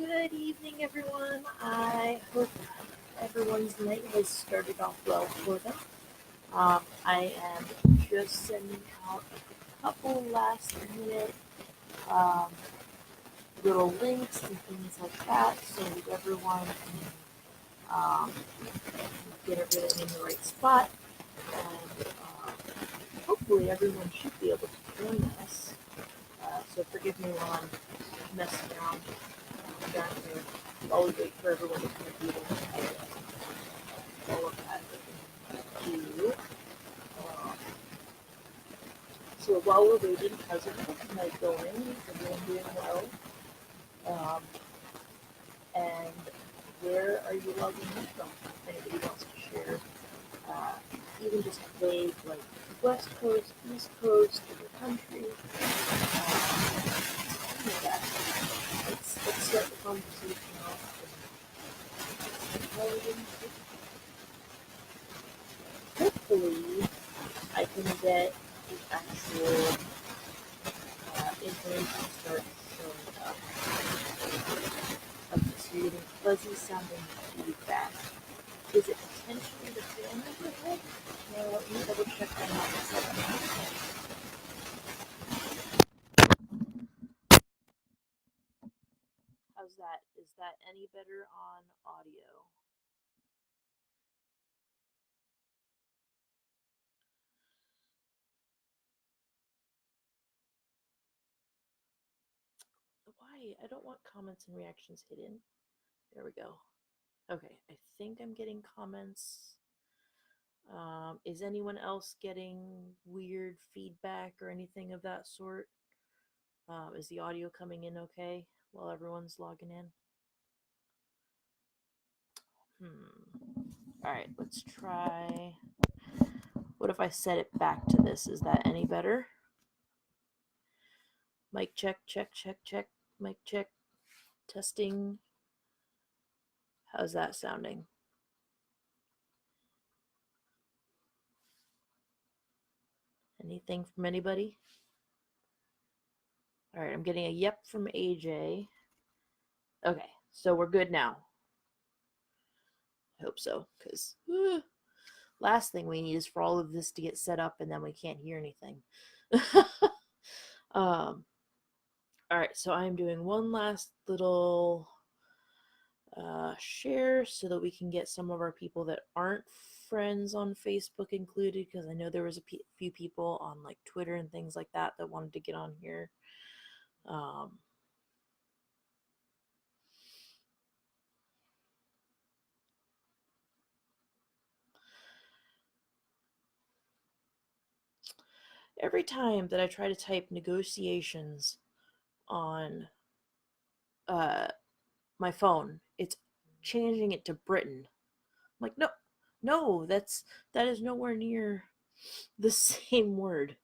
Good evening, everyone. I hope everyone's night has started off well for them. I am just sending out a couple last minute um, little links and things like that so that everyone can get everything in the right spot. And hopefully everyone should be able to join us. So forgive me while I'm messing around down here while we wait for everyone to come in. All of that do. So while we're waiting, how's everyone's night going? Is everyone doing well? And where are you logging in from? If anybody wants to share, even just a vague, like West Coast, East Coast, of the country, like that. Let's start the conversation off. Hopefully, I can get the actual information starts showing up. Okay, so you're getting fuzzy sounding feedback. Is it potentially the fan overhead? Let me double check that out. How's that? Is that any better on audio? Why? I don't want comments and reactions hidden. There we go. Okay, I think I'm getting comments. Is anyone else getting weird feedback or anything of that sort? Is the audio coming in okay while everyone's logging in? Alright, let's try. What if I set it back to this? Is that any better? Mic check, check, check, check. Mic check. Testing. How's that sounding? Anything from anybody? All right, I'm getting a yep from AJ. Okay, so we're good now. I hope so, because last thing we need is for all of this to get set up and then we can't hear anything. All right, so I'm doing one last little share so that we can get some of our people that aren't friends on Facebook included, because I know there was a few people on like Twitter and things like that that wanted to get on here. Every time that I try to type negotiations on my phone, it's changing it to Britain. I'm like, no, that is nowhere near the same word.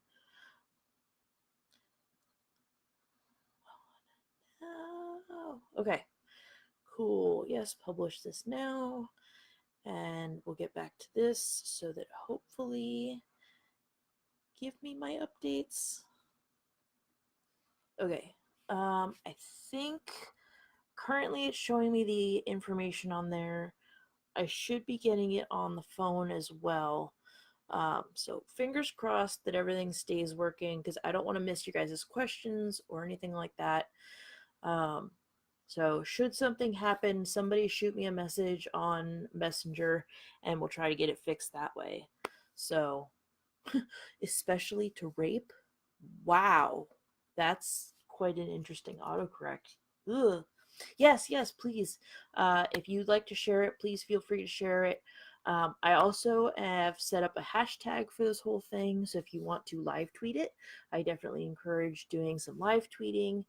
Oh, okay, cool. Yes, publish this now, and we'll get back to this so that hopefully give me my updates. Okay, I think currently it's showing me the information on there. I should be getting it on the phone as well. So fingers crossed that everything stays working, because I don't want to miss you guys' questions or anything like that. So should something happen, somebody shoot me a message on Messenger and we'll try to get it fixed that way. So, especially to rape. Wow. That's quite an interesting autocorrect. Ugh. Yes, please. If you'd like to share it, please feel free to share it. I also have set up a hashtag for this whole thing, so if you want to live tweet it, I definitely encourage doing some live tweeting.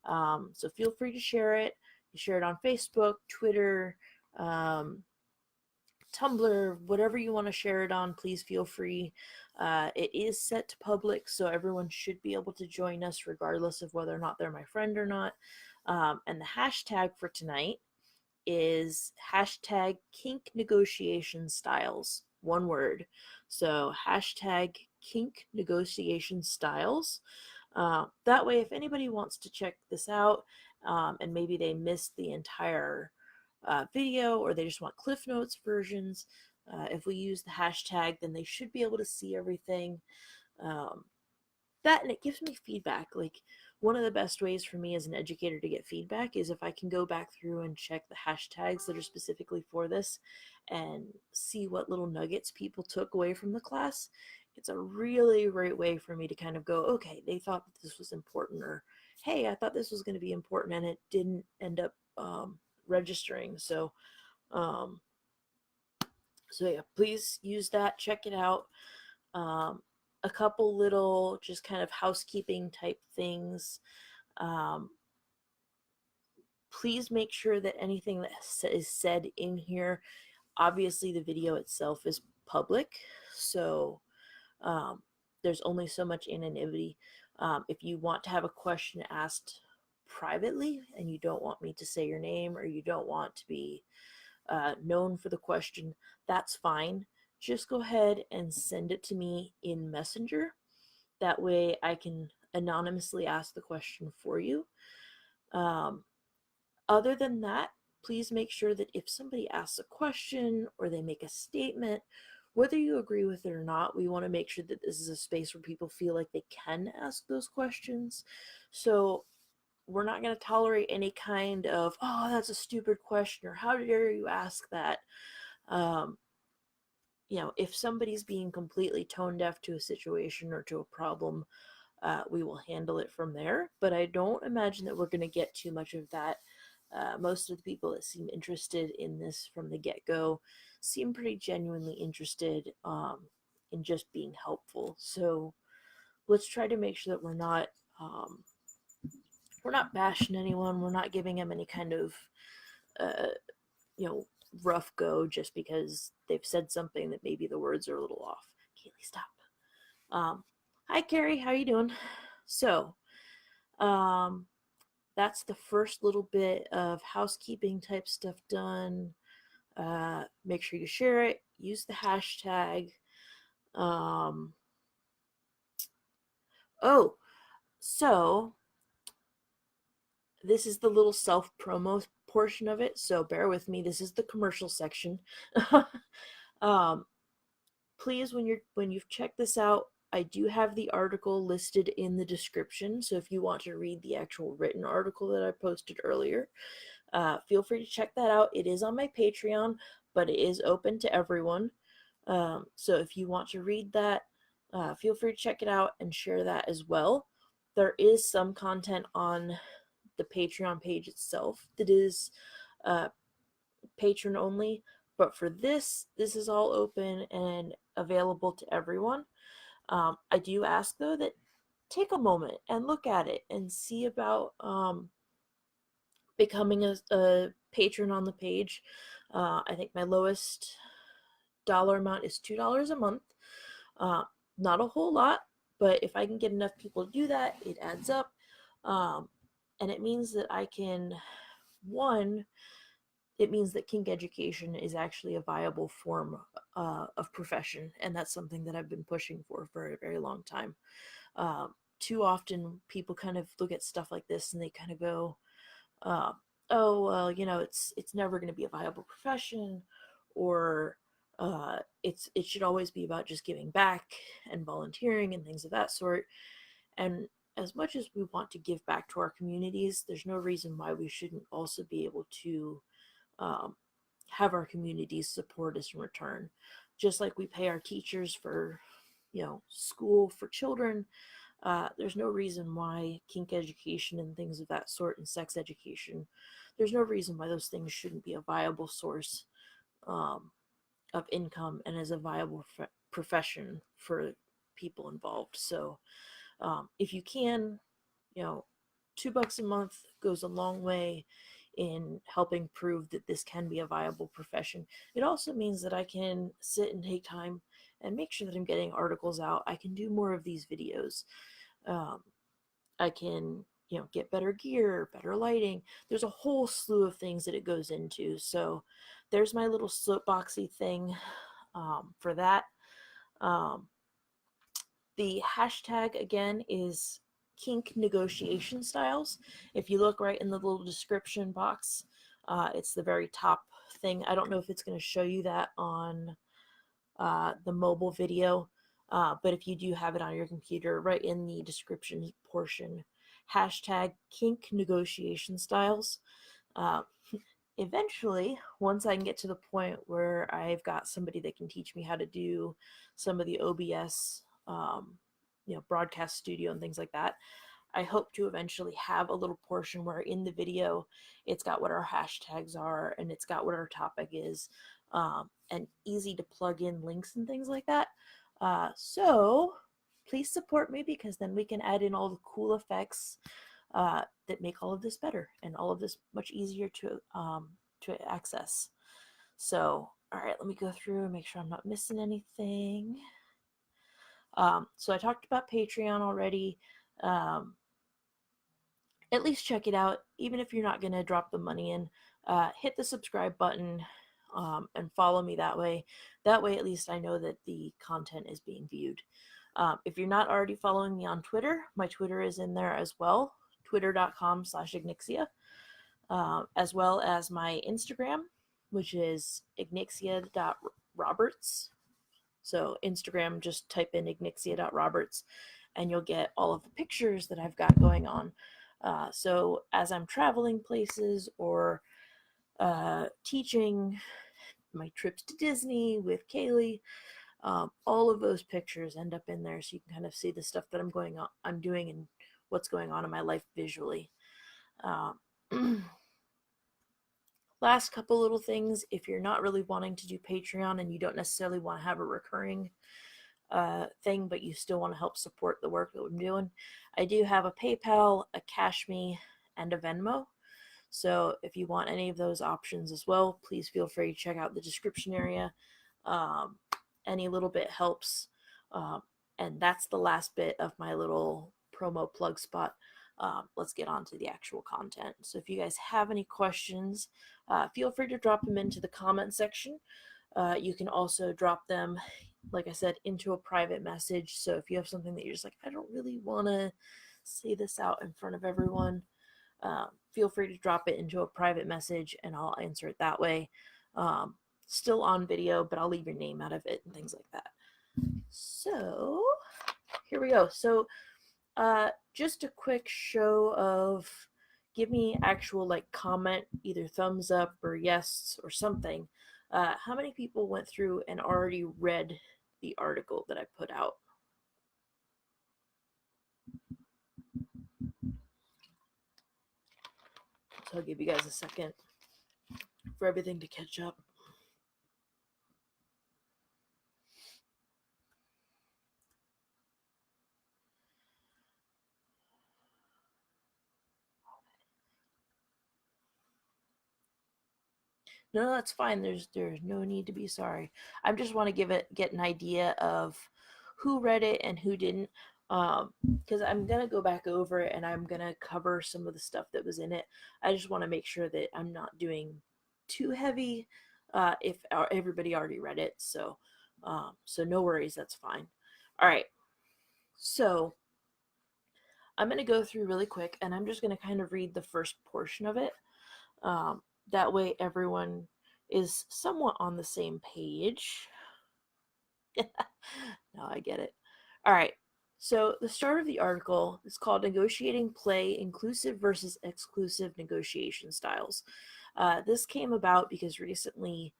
So feel free to share it. You share it on Facebook, Twitter, Tumblr, whatever you want to share it on, please feel free. It is set to public, so everyone should be able to join us regardless of whether or not they're my friend or not. And the hashtag for tonight is hashtag Kink Negotiation Styles, one word. So hashtag Kink Negotiation Styles. That way, if anybody wants to check this out, and maybe they missed the entire video, or they just want Cliff Notes versions. If we use the hashtag, then they should be able to see everything. Um, that, and it gives me feedback. Like, one of the best ways for me as an educator to get feedback is if I can go back through and check the hashtags that are specifically for this and see what little nuggets people took away from the class. It's a really great way for me to kind of go, okay, they thought that this was important, or hey, I thought this was going to be important and it didn't end up registering. Um, so yeah, please use that, check it out. Um, a couple little just kind of housekeeping type things. Um, please make sure that anything that is said in here, obviously the video itself is public, so um, there's only so much anonymity. If you want to have a question asked privately and you don't want me to say your name, or you don't want to be known for the question, that's fine. Just go ahead and send it to me in Messenger. That way I can anonymously ask the question for you. Um, Other than that, please make sure that if somebody asks a question or they make a statement, whether you agree with it or not, we want to make sure that this is a space where people feel like they can ask those questions. So we're not going to tolerate any kind of, oh, that's a stupid question, or how dare you ask that. Um, if somebody's being completely tone deaf to a situation or to a problem, we will handle it from there. But I don't imagine that we're going to get too much of that. Most of the people that seem interested in this from the get-go seem pretty genuinely interested in just being helpful. So let's try to make sure that we're not bashing anyone. We're not giving them any kind of uh, you know rough go just because they've said something that maybe the words are a little off. Kaylee, stop. Hi Carrie, how you doing? So um, that's the first little bit of housekeeping type stuff done. Make sure you share it, use the hashtag. Um, oh, so this is the little self promo portion of it, so bear with me. This is the commercial section. um, Please, when you've checked this out, I do have the article listed in the description, so if you want to read the actual written article that I posted earlier, feel free to check that out. It is on my Patreon, but it is open to everyone. So if you want to read that, feel free to check it out and share that as well. There is some content on the Patreon page itself that is patron only, but for this is all open and available to everyone. I do ask though that take a moment and look at it and see about becoming a patron on the page. I think my lowest dollar amount is $2 a month. Uh, Not a whole lot, but if I can get enough people to do that, it adds up. And it means that I can, one, it means that kink education is actually a viable form of profession, and that's something that I've been pushing for a very long time. Too often, people kind of look at stuff like this and they kind of go, uh, "Oh, well, it's never going to be a viable profession," or it should always be about just giving back and volunteering and things of that sort. And as much as we want to give back to our communities, there's no reason why we shouldn't also be able to um, have our communities support us in return. Just like we pay our teachers for, school for children, there's no reason why kink education and things of that sort, and sex education, there's no reason why those things shouldn't be a viable source um, of income and as a viable profession for people involved. So if you can, you know, $2 a month goes a long way in helping prove that this can be a viable profession. It also means that I can sit and take time and make sure that I'm getting articles out. I can do more of these videos. Um, I can, get better gear, better lighting. There's a whole slew of things that it goes into. So there's my little soapboxy thing for that. Um, the hashtag again is kink negotiation styles. If you look right in the little description box, it's the very top thing. I don't know if it's going to show you that on the mobile video, but if you do have it on your computer, right in the description portion, hashtag kink negotiation styles. Uh, Eventually, once I can get to the point where I've got somebody that can teach me how to do some of the OBS, broadcast studio and things like that, I hope to eventually have a little portion where in the video it's got what our hashtags are and it's got what our topic is, and easy to plug in links and things like that. So please support me, because then we can add in all the cool effects that make all of this better and all of this much easier to access. So, all right, let me go through and make sure I'm not missing anything. So I talked about Patreon already. At least check it out, even if you're not going to drop the money in. Hit the subscribe button and follow me that way. That way, at least I know that the content is being viewed. If you're not already following me on Twitter, my Twitter is in there as well, twitter.com/Ignixia, as well as my Instagram, which is ignixia.roberts. So Instagram, just type in ignixia.roberts and you'll get all of the pictures that I've got going on. So as I'm traveling places or teaching, my trips to Disney with Kaylee, all of those pictures end up in there, so you can kind of see the stuff that I'm doing and what's going on in my life visually. Last couple little things: if you're not really wanting to do Patreon and you don't necessarily want to have a recurring thing, but you still want to help support the work that I'm doing, I do have a PayPal, a Cash Me, and a Venmo. So if you want any of those options as well, please feel free to check out the description area. Any little bit helps. And that's the last bit of my little promo plug spot. Let's get on to the actual content. So if you guys have any questions, feel free to drop them into the comment section. You can also drop them, like I said, into a private message. So if you have something that you're just like, I don't really want to say this out in front of everyone, feel free to drop it into a private message and I'll answer it that way. Still on video, but I'll leave your name out of it and things like that. So here we go. So just a quick show of, give me actual comment, either thumbs up or yes or something. How many people went through and already read the article that I put out? So I'll give you guys a second for everything to catch up. No, that's fine. There's no need to be sorry. I just want to get an idea of who read it and who didn't, because I'm gonna go back over it and I'm gonna cover some of the stuff that was in it. I just want to make sure that I'm not doing too heavy if everybody already read it. So no worries, that's fine. All right, so I'm gonna go through really quick and I'm just gonna kind of read the first portion of it. That way everyone is somewhat on the same page. No, I get it. All right. So the start of the article is called Negotiating Play Inclusive versus Exclusive Negotiation Styles. This came about because recently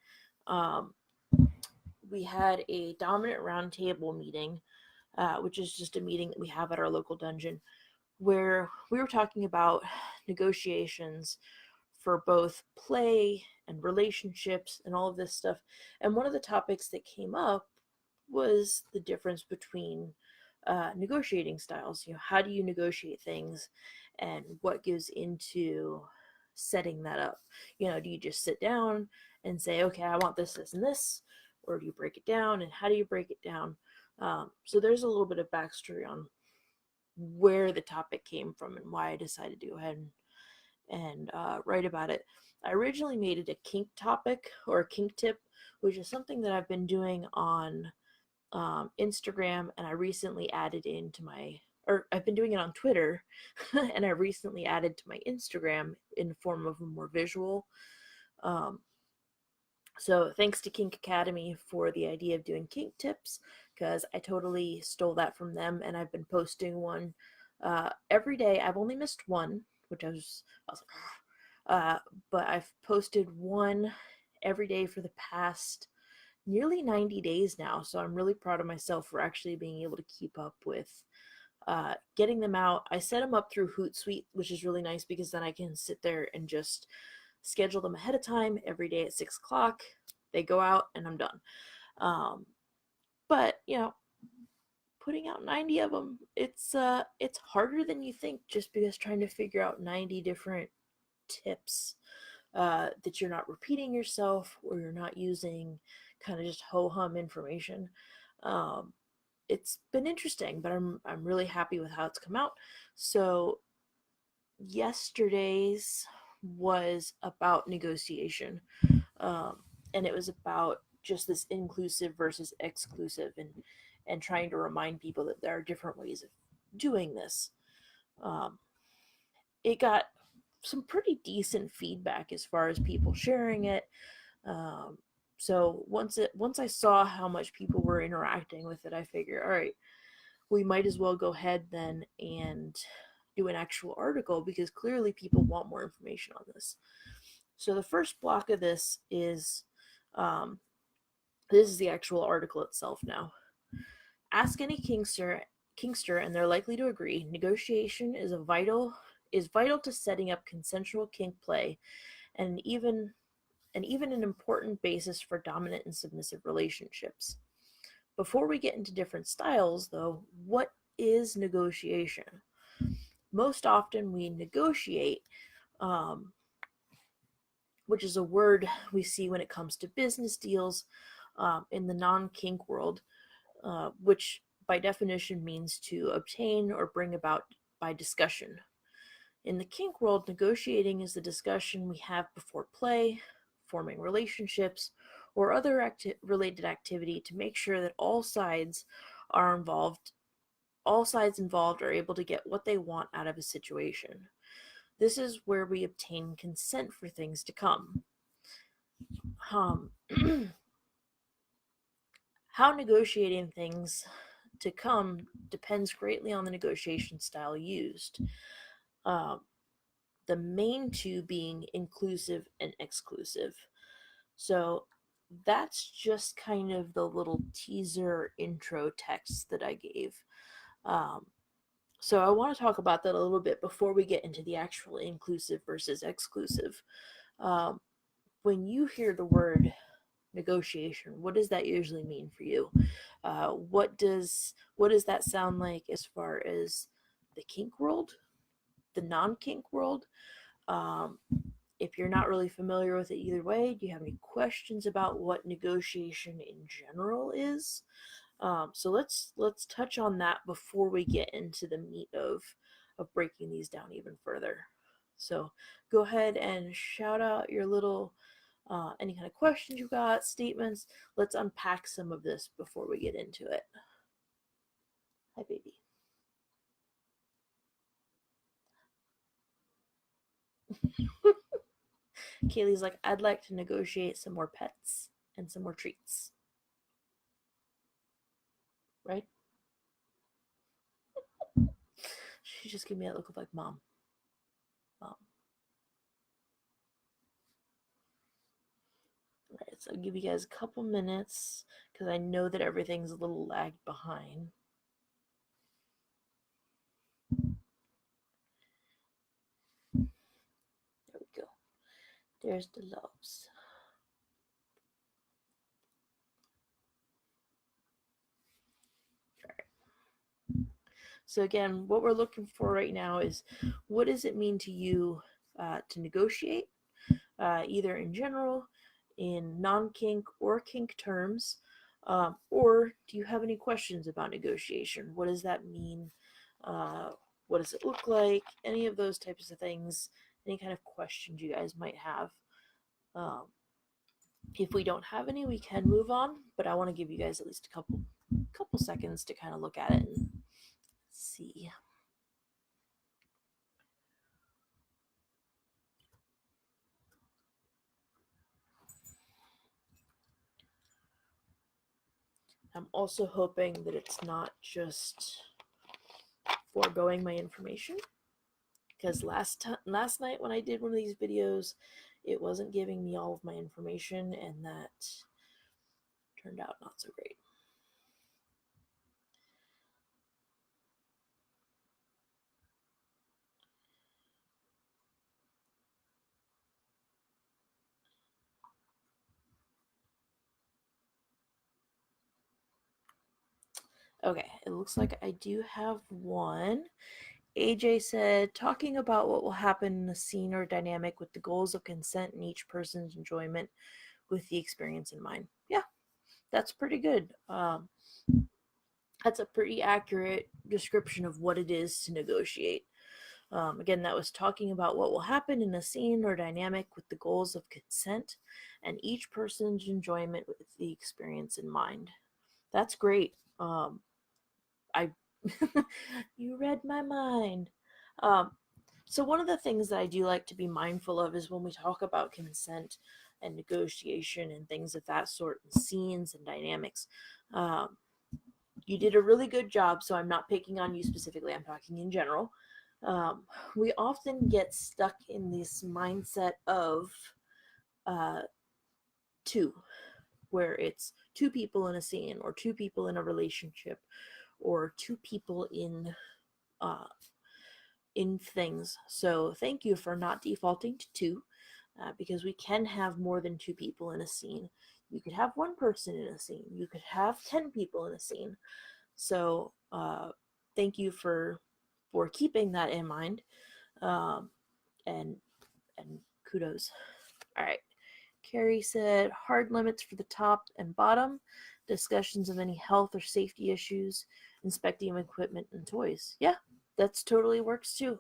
we had a dominant roundtable meeting, which is just a meeting that we have at our local dungeon, where we were talking about negotiations for both play and relationships and all of this stuff. And one of the topics that came up was the difference between negotiating styles. How do you negotiate things and what goes into setting that up? Do you just sit down and say, okay, I want this, this, and this? Or do you break it down, and how do you break it down? So there's a little bit of backstory on where the topic came from and why I decided to go ahead and write about it. I originally made it a kink topic or a kink tip, which is something that I've been doing on Instagram, and I recently added into my or I've been doing it on Twitter, and I recently added to my Instagram in the form of a more visual. Um, so thanks to Kink Academy for the idea of doing kink tips, because I totally stole that from them, and I've been posting one every day. I've only missed one, which I was like, but I've posted one every day for the past nearly 90 days now. So I'm really proud of myself for actually being able to keep up with getting them out. I set them up through Hootsuite, which is really nice because then I can sit there and just schedule them ahead of time every day at 6 o'clock. They go out and I'm done. But putting out 90 of them, it's harder than you think, just because trying to figure out 90 different tips that you're not repeating yourself or you're not using kind of just ho hum information. Um, it's been interesting, but I'm really happy with how it's come out. So yesterday's was about negotiation, um, and it was about just this inclusive versus exclusive, and trying to remind people that there are different ways of doing this. Um, it got some pretty decent feedback as far as people sharing it. Um, so once I saw how much people were interacting with it, I figured, all right, we might as well go ahead then and do an actual article, because clearly people want more information on this. So the first block of um, this is the actual article itself now. Ask any kinkster, and they're likely to agree. Negotiation is vital to setting up consensual kink play, and even an important basis for dominant and submissive relationships. Before we get into different styles, though, what is negotiation? Most often we negotiate, um, which is a word we see when it comes to business deals in the non kink world, which by definition means to obtain or bring about by discussion. In the kink world, negotiating is the discussion we have before play, forming relationships, or other related activity to make sure that all sides involved are able to get what they want out of a situation. This is where we obtain consent for things to come. Um, how negotiating things to come depends greatly on the negotiation style used. Um, the main two being inclusive and exclusive. So that's just kind of the little teaser intro text that I gave. Um, so I want to talk about that a little bit before we get into the actual inclusive versus exclusive. Um, when you hear the word negotiation, what does that usually mean for you? What does that sound like as far as the kink world, the non-kink world? Um, if you're not really familiar with it either way, do you have any questions about what negotiation in general is? So let's touch on that before we get into the meat of breaking these down even further. So go ahead and shout out your little any kind of questions you got, statements. Let's unpack some of this before we get into it. Hi, baby. Kaylee's like, I'd like to negotiate some more pets and some more treats. Right? She just gave me that look of like, Mom. Mom. Alright, so I'll give you guys a couple minutes because I know that everything's a little lagged behind. There we go. There's the loves. So again, what we're looking for right now is, what does it mean to you to negotiate, either in general, in non-kink or kink terms, or do you have any questions about negotiation? What does that mean? What does it look like? Any of those types of things, any kind of questions you guys might have. Um, if we don't have any, we can move on, but I want to give you guys at least a couple seconds to kind of look at it and see. I'm also hoping that it's not just foregoing my information, because last night when I did one of these videos, it wasn't giving me all of my information, and that turned out not so great. Okay, it looks like I do have one. AJ said, talking about what will happen in a scene or dynamic with the goals of consent and each person's enjoyment with the experience in mind. Yeah, that's pretty good. That's a pretty accurate description of what it is to negotiate. Again, that was talking about what will happen in a scene or dynamic with the goals of consent and each person's enjoyment with the experience in mind. That's great. I you read my mind. Um, so one of the things that I do like to be mindful of is when we talk about consent and negotiation and things of that sort, and scenes and dynamics. Um, you did a really good job, so I'm not picking on you specifically. I'm talking in general. Um, we often get stuck in this mindset of uh, two, where it's two people in a scene, or two people in a relationship, or two people uh, in things. So thank you for not defaulting to two, because we can have more than two people in a scene. You could have one person in a scene. You could have 10 people in a scene. So thank you for keeping that in mind, um, and kudos. All right. Carrie said hard limits for the top and bottom, discussions of any health or safety issues, inspecting equipment and toys. Yeah, that's totally works too,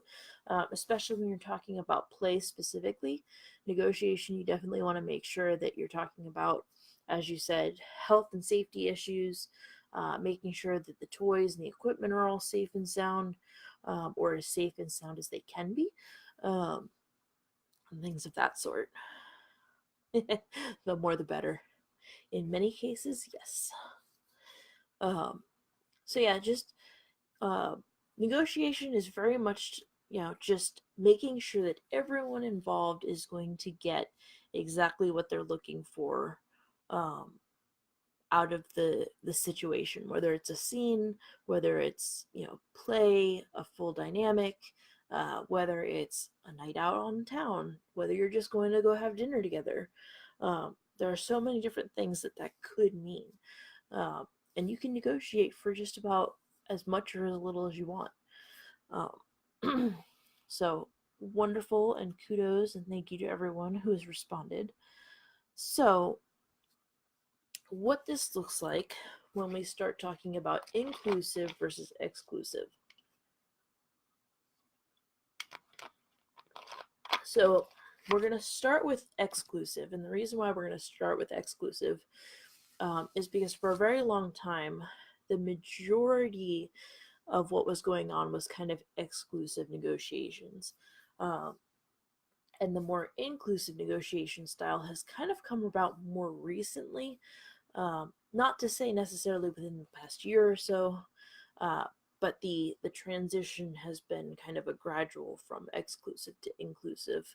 especially when you're talking about play specifically. Negotiation, you definitely want to make sure that you're talking about, as you said, health and safety issues, making sure that the toys and the equipment are all safe and sound, or as safe and sound as they can be, and things of that sort. The more the better. In many cases, yes. Um, so yeah, just uh, negotiation is very much, just making sure that everyone involved is going to get exactly what they're looking for, um, out of the situation, whether it's a scene, whether it's play, a full dynamic, whether it's a night out on town, whether you're just going to go have dinner together. There are so many different things that could mean, um, and you can negotiate for just about as much or as little as you want. So wonderful, and kudos and thank you to everyone who has responded. So what this looks like when we start talking about inclusive versus exclusive. So we're going to start with exclusive, and the reason why we're going to start with exclusive is because for a very long time, the majority of what was going on was kind of exclusive negotiations. And the more inclusive negotiation style has kind of come about more recently. Not to say necessarily within the past year or so, but the transition has been kind of a gradual from exclusive to inclusive.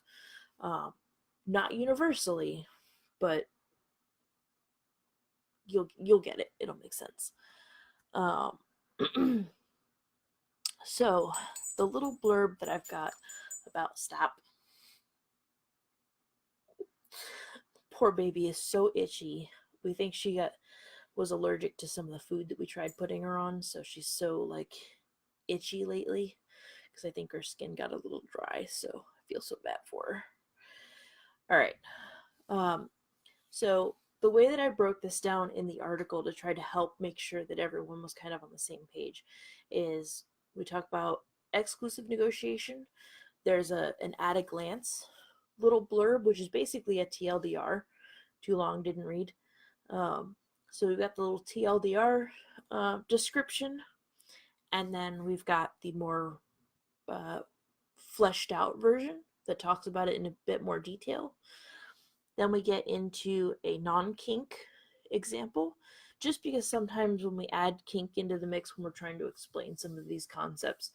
Not universally, but you'll get it. It'll make sense. Um, so the little blurb that I've got about stop. Poor baby is so itchy. We think she was allergic to some of the food that we tried putting her on, so she's so like itchy lately, because I think her skin got a little dry, so I feel so bad for her. All right. So the way that I broke this down in the article to try to help make sure that everyone was kind of on the same page is we talk about exclusive negotiation. There's an at a glance little blurb, which is basically a TLDR. Too long, didn't read. So we've got the little TLDR description, And then we've got the more fleshed out version that talks about it in a bit more detail. Then we get into a non-kink example, just because sometimes when we add kink into the mix when we're trying to explain some of these concepts,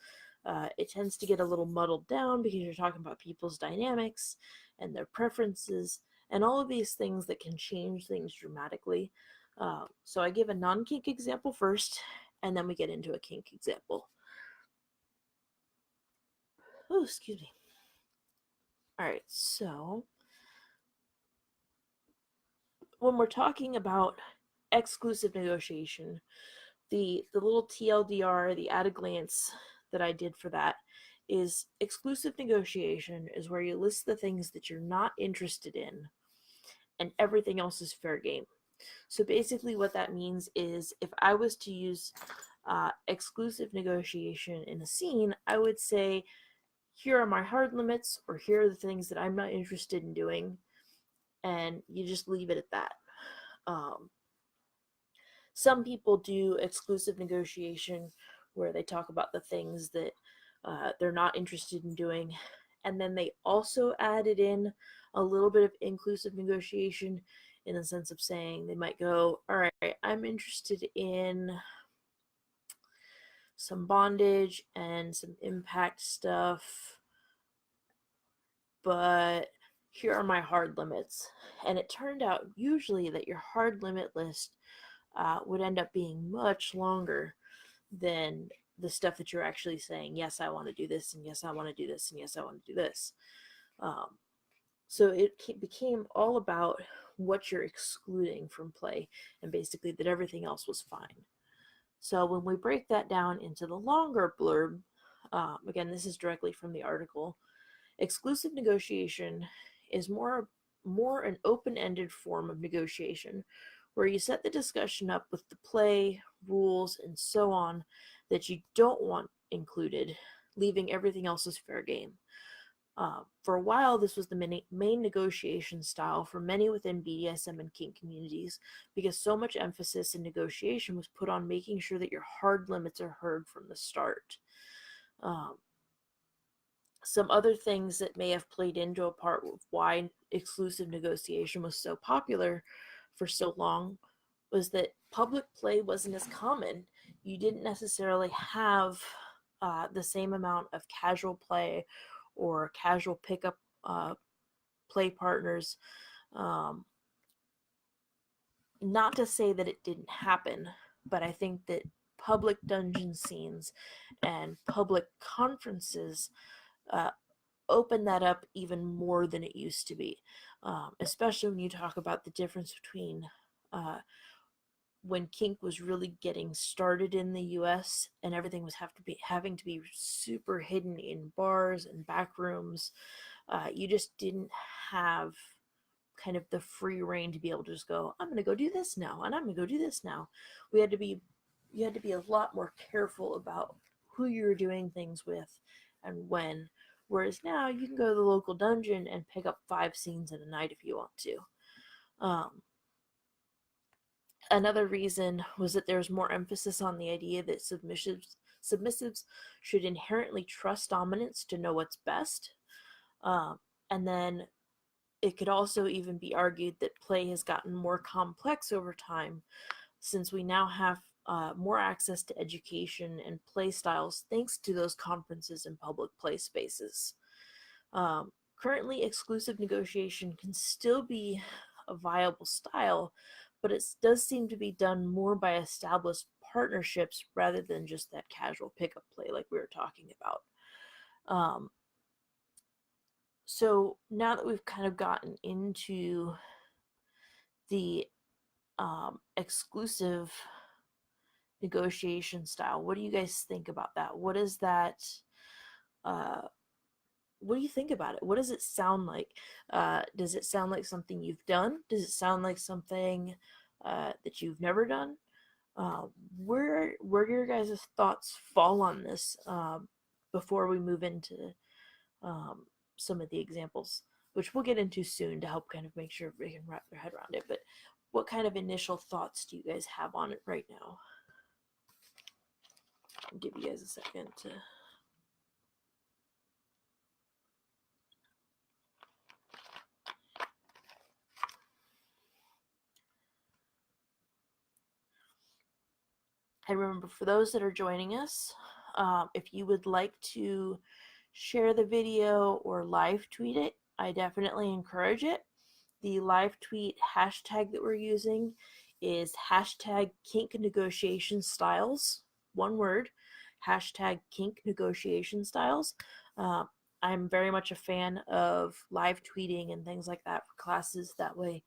it tends to get a little muddled down because you're talking about people's dynamics and their preferences and all of these things that can change things dramatically. So I give a non-kink example first, and then we get into a kink example. Oh, excuse me. All right, so when we're talking about exclusive negotiation, the little TLDR, the at a glance that I did for that is exclusive negotiation is where you list the things that you're not interested in and everything else is fair game. So basically what that means is if I was to use exclusive negotiation in a scene, I would say, here are my hard limits, or here are the things that I'm not interested in doing, and you just leave it at that. Some people do exclusive negotiation where they talk about the things that they're not interested in doing, and then they also added in a little bit of inclusive negotiation in the sense of saying they might go, all right, I'm interested in some bondage and some impact stuff, but here are my hard limits. And it turned out usually that your hard limit list would end up being much longer than the stuff that you're actually saying, yes, I want to do this, and yes, I want to do this, and yes, I want to do this. So it became all about what you're excluding from play, and basically that everything else was fine. So when we break that down into the longer blurb, again, this is directly from the article, exclusive negotiation is more an open-ended form of negotiation where you set the discussion up with the play, rules, and so on that you don't want included, leaving everything else as fair game. For a while, this was the main negotiation style for many within BDSM and kink communities because so much emphasis in negotiation was put on making sure that your hard limits are heard from the start. Some other things that may have played into a part of why exclusive negotiation was so popular for so long was that public play wasn't as common. You didn't necessarily have the same amount of casual play or casual pickup play partners. Not to say that it didn't happen, but I think that public dungeon scenes and public conferences open that up even more than it used to be, especially when you talk about the difference between when kink was really getting started in the US and everything was having to be super hidden in bars and back rooms. You just didn't have kind of the free reign to be able to just go, I'm going to go do this now, and I'm going to go do this now. You had to be a lot more careful about who you were doing things with and when. Whereas now you can go to the local dungeon and pick up 5 scenes in a night if you want to. Another reason was that there's more emphasis on the idea that submissives should inherently trust dominance to know what's best. And then it could also even be argued that play has gotten more complex over time since we now have more access to education and play styles thanks to those conferences and public play spaces. Currently, exclusive negotiation can still be a viable style, but it does seem to be done more by established partnerships rather than just that casual pickup play like we were talking about. So now that we've kind of gotten into the exclusive negotiation style, what do you guys think about that? What is that? What do you think about it? What does it sound like? Does it sound like something you've done? Does it sound like something that you've never done? Where do your guys' thoughts fall on this before we move into some of the examples, which we'll get into soon to help kind of make sure everybody can wrap their head around it. But what kind of initial thoughts do you guys have on it right now? I'll give you guys a second to. And remember, for those that are joining us, if you would like to share the video or live tweet it, I definitely encourage it. The live tweet hashtag that we're using is hashtag Kink Negotiation Styles, one word, hashtag Kink Negotiation Styles. I'm very much a fan of live tweeting and things like that for classes. That way,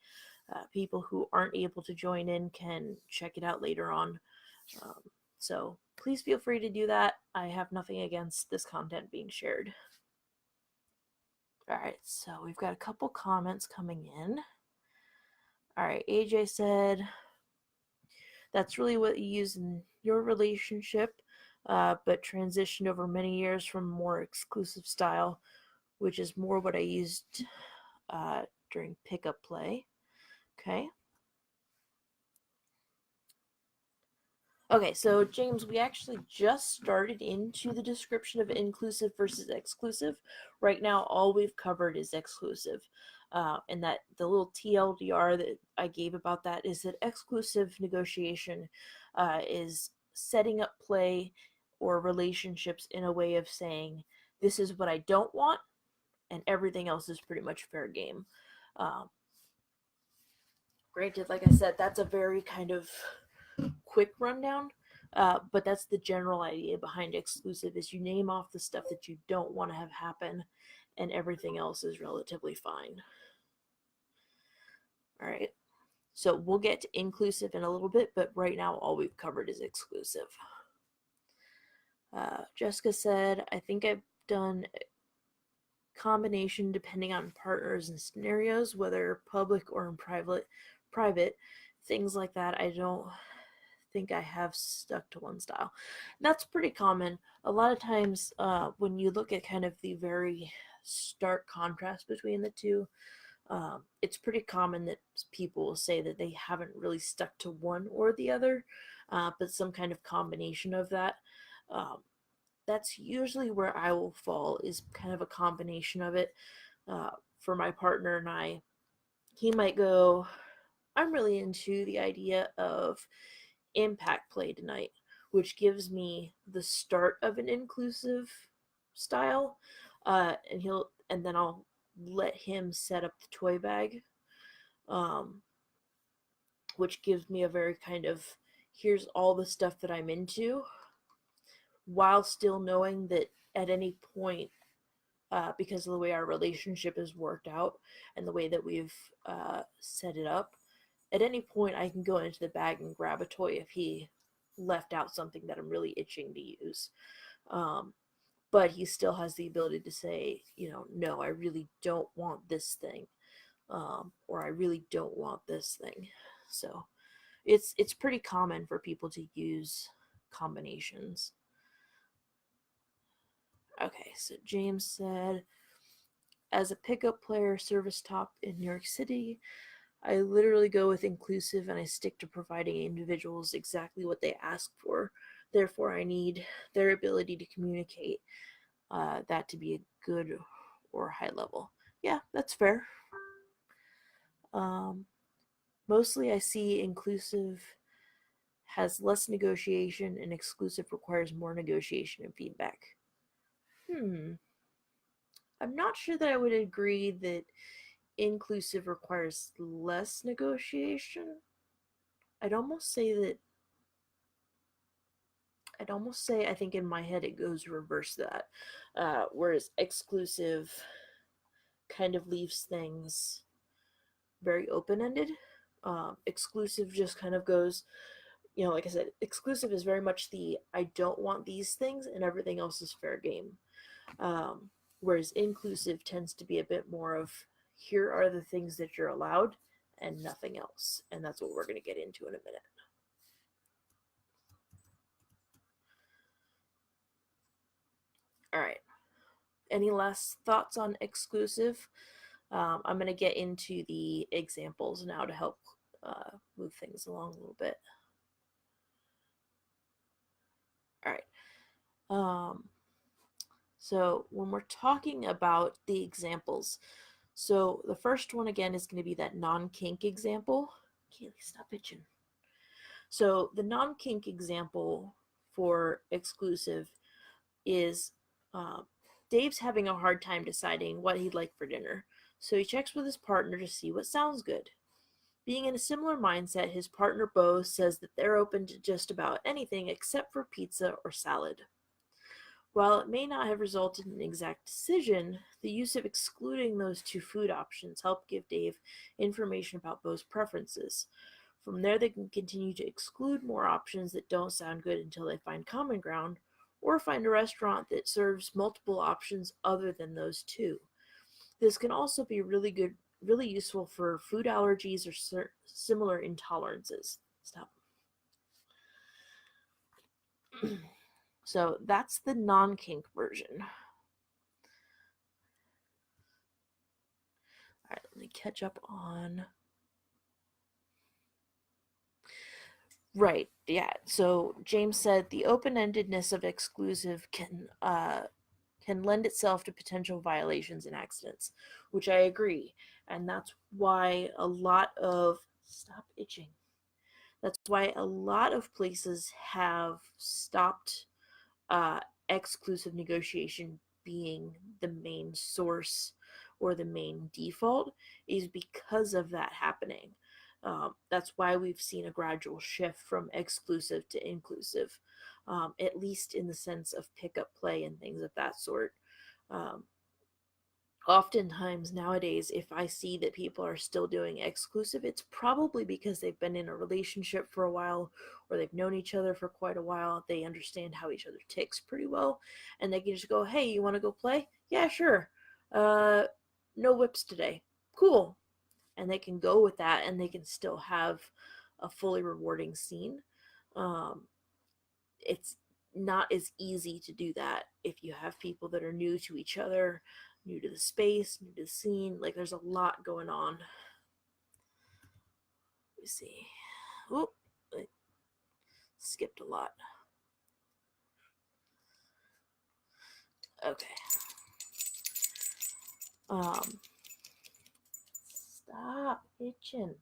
people who aren't able to join in can check it out later on. So please feel free to do that. I have nothing against this content being shared. All right, so we've got a couple comments coming in. All right, AJ said, that's really what you use in your relationship, but transitioned over many years from more exclusive style, which is more what I used during pickup play. Okay. Okay, so James, we actually just started into the description of inclusive versus exclusive. Right now, all we've covered is exclusive. And that the little TLDR that I gave about that is that exclusive negotiation is setting up play or relationships in a way of saying, this is what I don't want, and everything else is pretty much fair game. Granted, like I said, that's a very kind of quick rundown, but that's the general idea behind exclusive is you name off the stuff that you don't want to have happen, and everything else is relatively fine. All right, so we'll get to inclusive in a little bit, but right now all we've covered is exclusive. Jessica said, I think I've done a combination depending on partners and scenarios, whether public or in private things like that. I don't think I have stuck to one style. That's pretty common. A lot of times when you look at kind of the very stark contrast between the two, it's pretty common that people will say that they haven't really stuck to one or the other, but some kind of combination of that. That's usually where I will fall, is kind of a combination of it. For my partner and I, he might go, I'm really into the idea of impact play tonight, which gives me the start of an inclusive style, and then I'll let him set up the toy bag, which gives me a very kind of, here's all the stuff that I'm into, while still knowing that at any point, because of the way our relationship is worked out and the way that we've set it up, at any point I can go into the bag and grab a toy if he left out something that I'm really itching to use. But he still has the ability to say, no, I really don't want this thing, or I really don't want this thing. So it's pretty common for people to use combinations. Okay, so James said, as a pickup player service top in New York City, I literally go with inclusive and I stick to providing individuals exactly what they ask for. Therefore, I need their ability to communicate that to be a good or high level. Yeah, that's fair. Mostly I see inclusive has less negotiation and exclusive requires more negotiation and feedback. I'm not sure that I would agree that inclusive requires less negotiation. I'd almost say I think in my head it goes reverse that. Whereas exclusive kind of leaves things very open-ended. Exclusive just kind of goes, like I said, exclusive is very much the I don't want these things and everything else is fair game. Whereas inclusive tends to be a bit more of, here are the things that you're allowed and nothing else. And that's what we're going to get into in a minute. All right. Any last thoughts on exclusive? I'm going to get into the examples now to help move things along a little bit. All right. So when we're talking about the examples, so the first one again is going to be that non-kink example. Kaylee, stop itching. So the non-kink example for exclusive is Dave's having a hard time deciding what he'd like for dinner, so he checks with his partner to see what sounds good. Being in a similar mindset, his partner Bo says that they're open to just about anything except for pizza or salad. While it may not have resulted in an exact decision, the use of excluding those two food options helped give Dave information about Bo's preferences. From there, they can continue to exclude more options that don't sound good until they find common ground, or find a restaurant that serves multiple options other than those two. This can also be really useful for food allergies or similar intolerances. Stop. So that's the non-kink version. All right, let me catch up on. Right, yeah. So James said the open-endedness of exclusive can lend itself to potential violations and accidents, which I agree, and that's why a lot of stop itching. That's why a lot of places have stopped uh, exclusive negotiation being the main source or the main default, is because of that happening. That's why we've seen a gradual shift from exclusive to inclusive, at least in the sense of pickup play and things of that sort. Um, Oftentimes nowadays, if I see that people are still doing exclusive, it's probably because they've been in a relationship for a while, or they've known each other for quite a while. They understand how each other ticks pretty well, and they can just go, hey, you want to go play? Yeah, sure. No whips today. Cool. And they can go with that, and they can still have a fully rewarding scene. It's not as easy to do that if you have people that are new to each other, new to the space, new to the scene. Like, there's a lot going on. Let me see. Oh, I skipped a lot. Okay. Stop itching.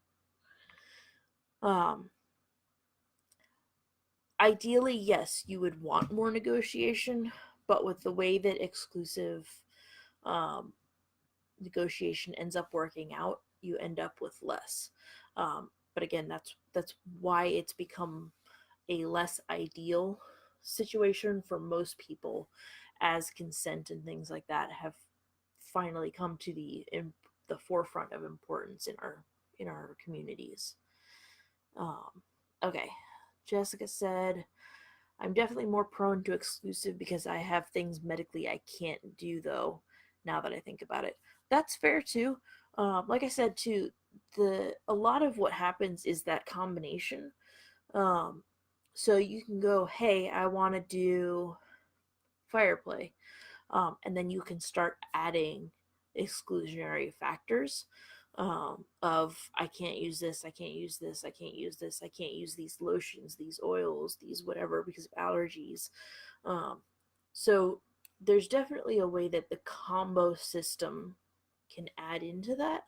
Ideally, yes, you would want more negotiation, but with the way that exclusive negotiation ends up working out, you end up with less. But again, that's why it's become a less ideal situation for most people, as consent and things like that have finally come to the forefront of importance in our communities. Okay, Jessica said, I'm definitely more prone to exclusive because I have things medically I can't do, though, now that I think about it. That's fair, too. Like I said, too, a lot of what happens is that combination. So you can go, hey, I want to do fire play. And then you can start adding exclusionary factors of I can't use this, I can't use this, I can't use this, I can't use these lotions, these oils, these whatever because of allergies. So there's definitely a way that the combo system can add into that.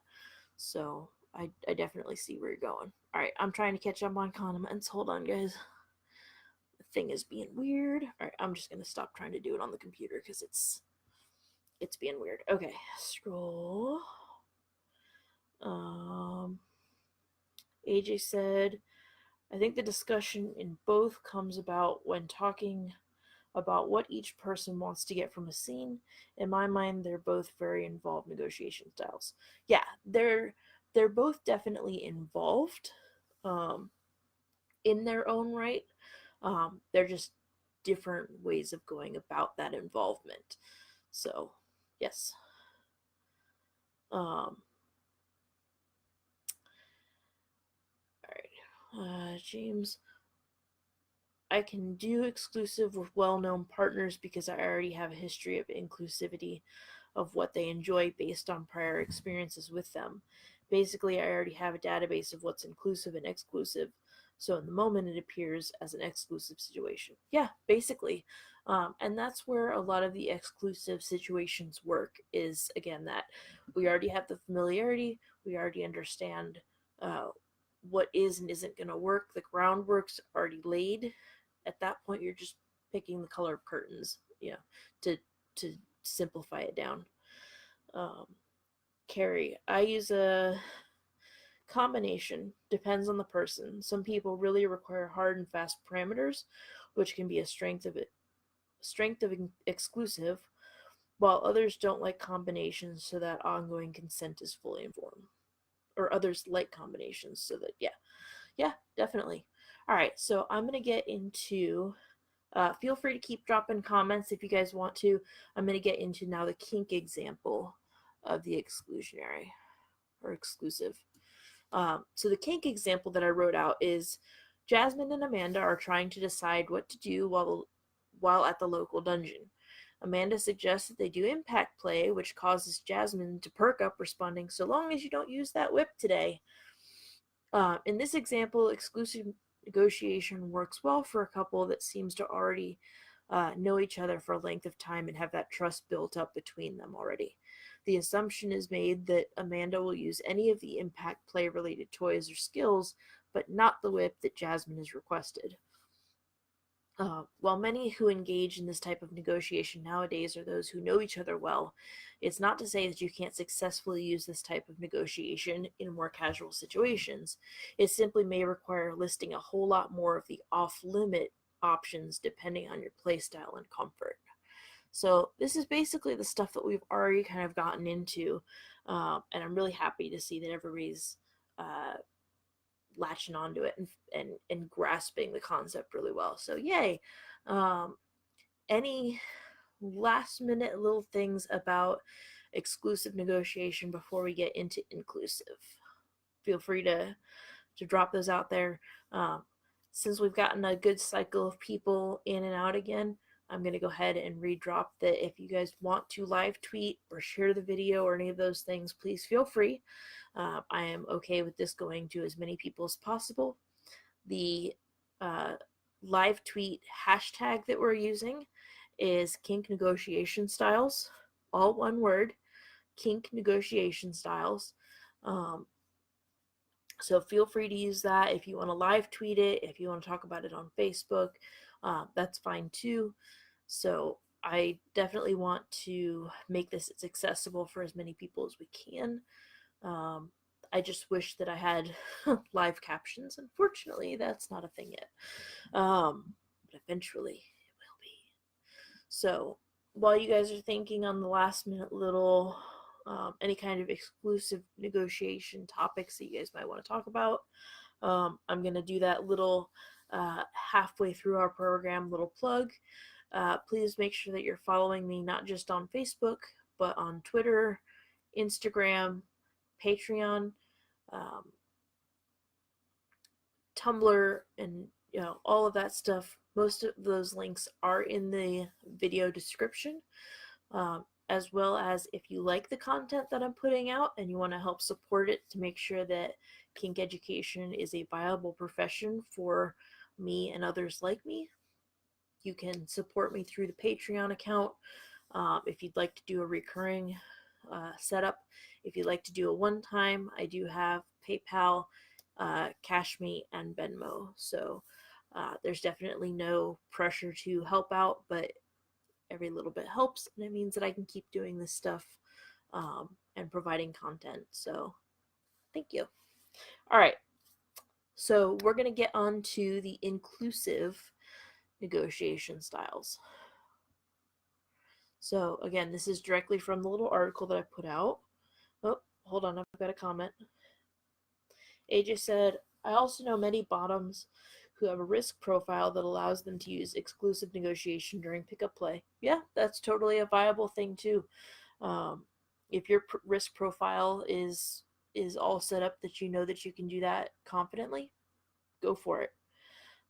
So I definitely see where you're going. All right, I'm trying to catch up on condiments. Hold on, guys. The thing is being weird. All right, I'm just gonna stop trying to do it on the computer because it's being weird. Okay, scroll. AJ said, I think the discussion in both comes about when talking about what each person wants to get from a scene. In my mind, they're both very involved negotiation styles. Yeah, they're both definitely involved in their own right. They're just different ways of going about that involvement. So, yes. All right. James, I can do exclusive with well-known partners because I already have a history of inclusivity of what they enjoy based on prior experiences with them. Basically, I already have a database of what's inclusive and exclusive. So in the moment, it appears as an exclusive situation. Yeah, basically. And that's where a lot of the exclusive situations work, is again that we already have the familiarity, we already understand what is and isn't going to work. The groundwork's already laid. At that point, you're just picking the color of curtains, to simplify it down. Carrie, I use a combination, depends on the person. Some people really require hard and fast parameters, which can be a strength of exclusive, while others don't like combinations, so that ongoing consent is fully informed. Or others like combinations, so that yeah, definitely. All right, so I'm gonna get into. Feel free to keep dropping comments if you guys want to. I'm gonna get into now the kink example of the exclusionary or exclusive. So the kink example that I wrote out is Jasmine and Amanda are trying to decide what to do while at the local dungeon. Amanda suggests that they do impact play, which causes Jasmine to perk up, responding, "So long as you don't use that whip today." In this example, exclusive negotiation works well for a couple that seems to already know each other for a length of time and have that trust built up between them already. The assumption is made that Amanda will use any of the impact play related toys or skills, but not the whip that Jasmine has requested. While many who engage in this type of negotiation nowadays are those who know each other well, it's not to say that you can't successfully use this type of negotiation in more casual situations. It simply may require listing a whole lot more of the off-limit options depending on your playstyle and comfort. So this is basically the stuff that we've already kind of gotten into, and I'm really happy to see that everybody's latching onto it and grasping the concept really well. So yay. Any last minute little things about exclusive negotiation before we get into inclusive? Feel free to drop those out there. Since we've gotten a good cycle of people in and out again, I'm going to go ahead and redrop that. If you guys want to live tweet or share the video or any of those things, please feel free. I am okay with this going to as many people as possible. The live tweet hashtag that we're using is Kink Negotiation Styles, all one word, Kink Negotiation Styles. So feel free to use that if you want to live tweet it, if you want to talk about it on Facebook, that's fine too. So I definitely want to make this as accessible for as many people as we can. I just wish that I had live captions. Unfortunately, that's not a thing yet. But eventually it will be. So while you guys are thinking on the last minute little any kind of exclusive negotiation topics that you guys might want to talk about, I'm going to do that little halfway through our program little plug. Please make sure that you're following me not just on Facebook, but on Twitter, Instagram, Patreon, Tumblr, and all of that stuff. Most of those links are in the video description, as well as if you like the content that I'm putting out and you want to help support it to make sure that kink education is a viable profession for me and others like me, you can support me through the Patreon account. If you'd like to do a recurring setup, if you'd like to do a one-time, I do have PayPal, CashMe, and Venmo. So there's definitely no pressure to help out, but every little bit helps, and it means that I can keep doing this stuff and providing content. So thank you. All right. So we're going to get on to the inclusive negotiation styles. So again, this is directly from the little article that I put out. Oh, hold on, I've got a comment. AJ said, I also know many bottoms who have a risk profile that allows them to use exclusive negotiation during pickup play. Yeah, that's totally a viable thing too. If your risk profile is all set up that you know that you can do that confidently, go for it.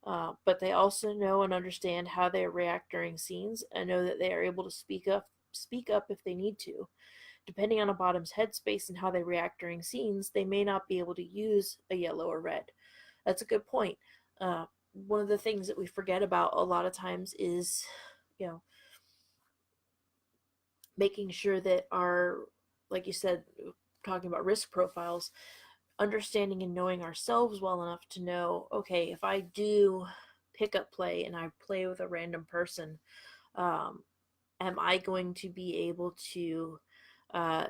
But they also know and understand how they react during scenes and know that they are able to speak up if they need to. Depending on a bottom's headspace and how they react during scenes, they may not be able to use a yellow or red. That's a good point. One of the things that we forget about a lot of times is, you know, making sure that our, like you said, talking about risk profiles, understanding and knowing ourselves well enough to know, okay, if I do pick up play and I play with a random person, um, am I going to be able to uh,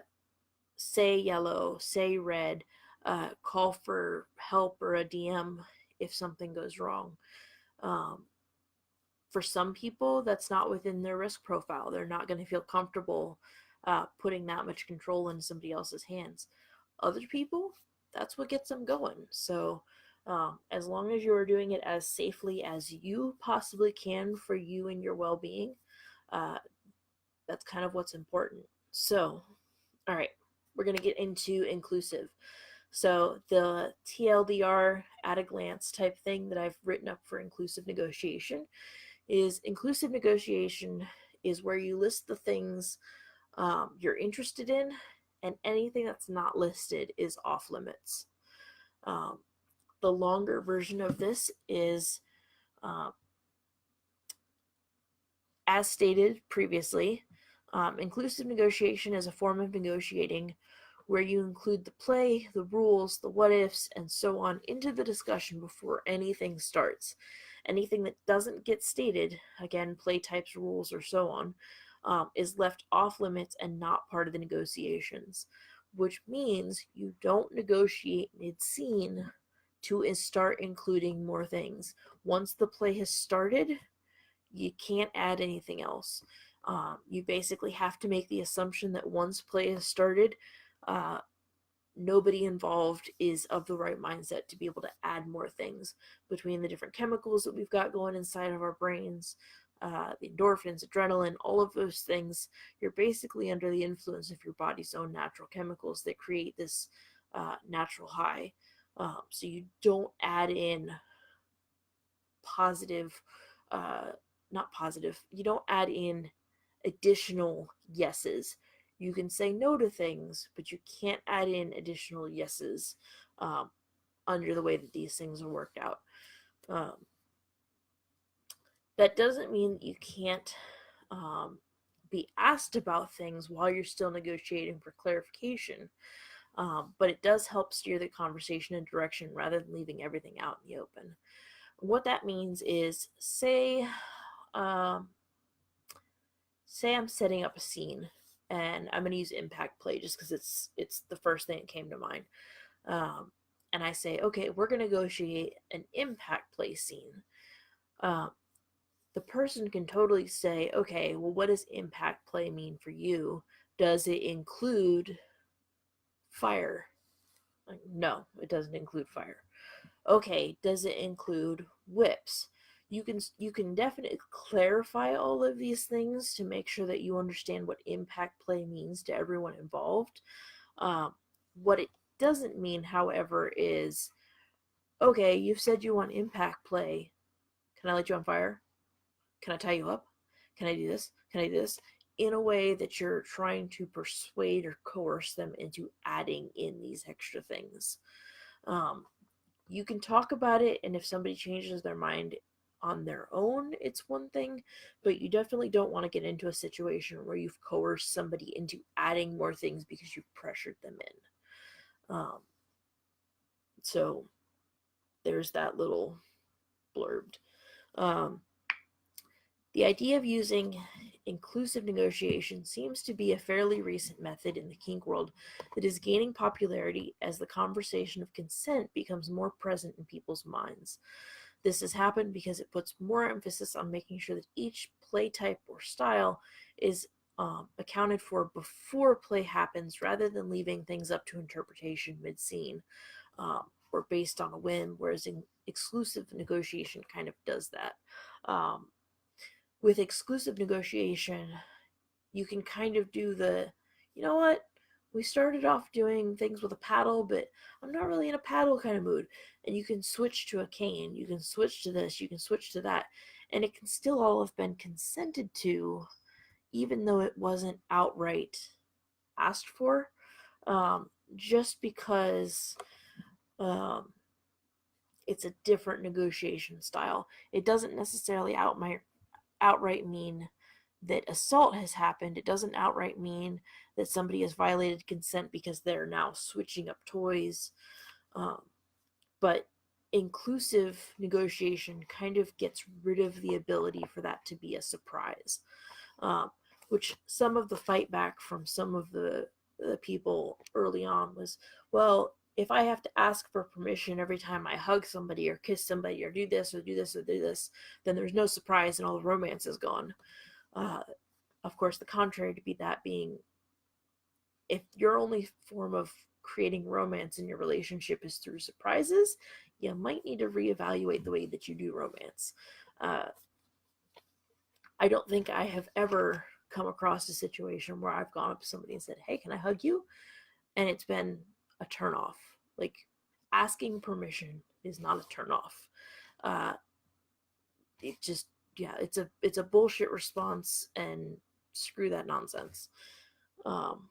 say yellow, say red, call for help or a DM if something goes wrong? Um, for some people, that's not within their risk profile. They're not going to feel comfortable putting that much control in somebody else's hands. Other people, that's what gets them going. So, as long as you are doing it as safely as you possibly can for you and your well being, uh, that's kind of what's important. So, all right, we're going to get into inclusive. So, the TLDR at a glance type thing that I've written up for inclusive negotiation is inclusive negotiation is where you list the things you're interested in, and anything that's not listed is off limits. Um, the longer version of this is, uh, as stated previously, inclusive negotiation is a form of negotiating where you include the play, the rules, the what ifs, and so on into the discussion before anything starts. Anything that doesn't get stated, again, play types, rules, or so on, is left off limits and not part of the negotiations, which means you don't negotiate mid scene to start including more things. Once the play has started, you can't add anything else. You basically have to make the assumption that once play has started, uh, nobody involved is of the right mindset to be able to add more things between the different chemicals that we've got going inside of our brains, the endorphins, adrenaline, all of those things. You're basically under the influence of your body's own natural chemicals that create this natural high. So you don't add in positive, uh, not positive, you don't add in additional yeses. You can say no to things, but you can't add in additional yeses um, under the way that these things are worked out. Um, that doesn't mean that you can't be asked about things while you're still negotiating for clarification, but it does help steer the conversation in direction rather than leaving everything out in the open. What that means is, um, say I'm setting up a scene, and I'm going to use impact play just because it's the first thing that came to mind. And I say, okay, we're going to negotiate an impact play scene. Um, the person can totally say, okay, well, what does impact play mean for you? Does it include fire? Like, no, it doesn't include fire. Okay, does it include whips? You can definitely clarify all of these things to make sure that you understand what impact play means to everyone involved. Um, what it doesn't mean, however, is, okay, you've said you want impact play. Can I light you on fire? Can I tie you up? Can I do this? Can I do this? In a way that you're trying to persuade or coerce them into adding in these extra things. Um, you can talk about it, and if somebody changes their mind on their own, it's one thing, but you definitely don't want to get into a situation where you've coerced somebody into adding more things because you've pressured them in. So there's that little blurbed. Um, the idea of using inclusive negotiation seems to be a fairly recent method in the kink world that is gaining popularity as the conversation of consent becomes more present in people's minds. This has happened because it puts more emphasis on making sure that each play type or style is accounted for before play happens rather than leaving things up to interpretation mid scene or based on a whim, whereas exclusive negotiation kind of does that. With exclusive negotiation, you can kind of do the, you know what, we started off doing things with a paddle, but I'm not really in a paddle kind of mood. And you can switch to a cane, you can switch to this, you can switch to that. And it can still all have been consented to, even though it wasn't outright asked for. Just because um, it's a different negotiation style. It doesn't necessarily outright mean that assault has happened. It doesn't outright mean that somebody has violated consent because they're now switching up toys. But inclusive negotiation kind of gets rid of the ability for that to be a surprise, which some of the fight back from some of the people early on was, well, if I have to ask for permission every time I hug somebody or kiss somebody or do this or do this or do this, then there's no surprise and all the romance is gone. Of course, the contrary to that being, if your only form of creating romance in your relationship is through surprises, you might need to reevaluate the way that you do romance. I don't think I have ever come across a situation where I've gone up to somebody and said, hey, can I hug you? And it's been a turnoff. Like, asking permission is not a turnoff. It just, yeah, it's a bullshit response, and screw that nonsense. All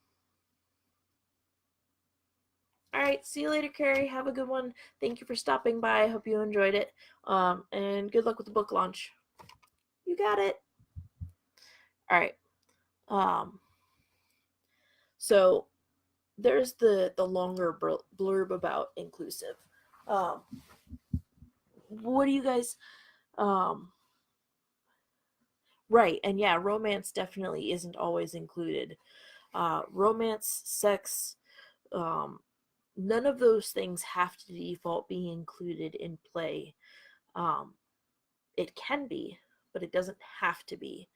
right, see you later, Carrie. Have a good one. Thank you for stopping by. I hope you enjoyed it. And good luck with the book launch. You got it. All right. So there's the longer blurb about inclusive. What do you guys? Right, and yeah, romance definitely isn't always included. Romance, sex, none of those things have to default be included in play. It can be, but it doesn't have to be.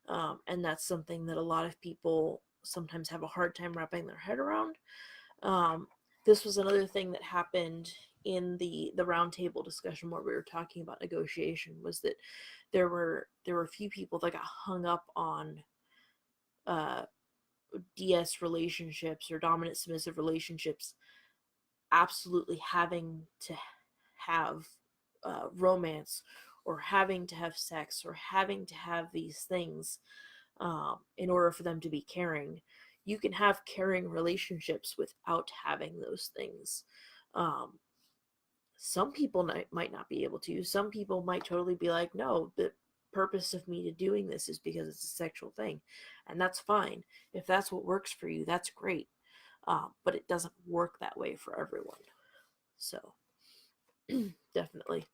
And that's something that a lot of people sometimes have a hard time wrapping their head around. This was another thing that happened in the roundtable discussion where we were talking about negotiation, was that there were a few people that got hung up on DS relationships or dominant submissive relationships absolutely having to have romance or having to have sex or having to have these things in order for them to be caring. You can have caring relationships without having those things. Some people might not be able to. Some people might totally be like, no, the purpose of me to doing this is because it's a sexual thing. And that's fine. If that's what works for you, that's great. But it doesn't work that way for everyone. So, definitely.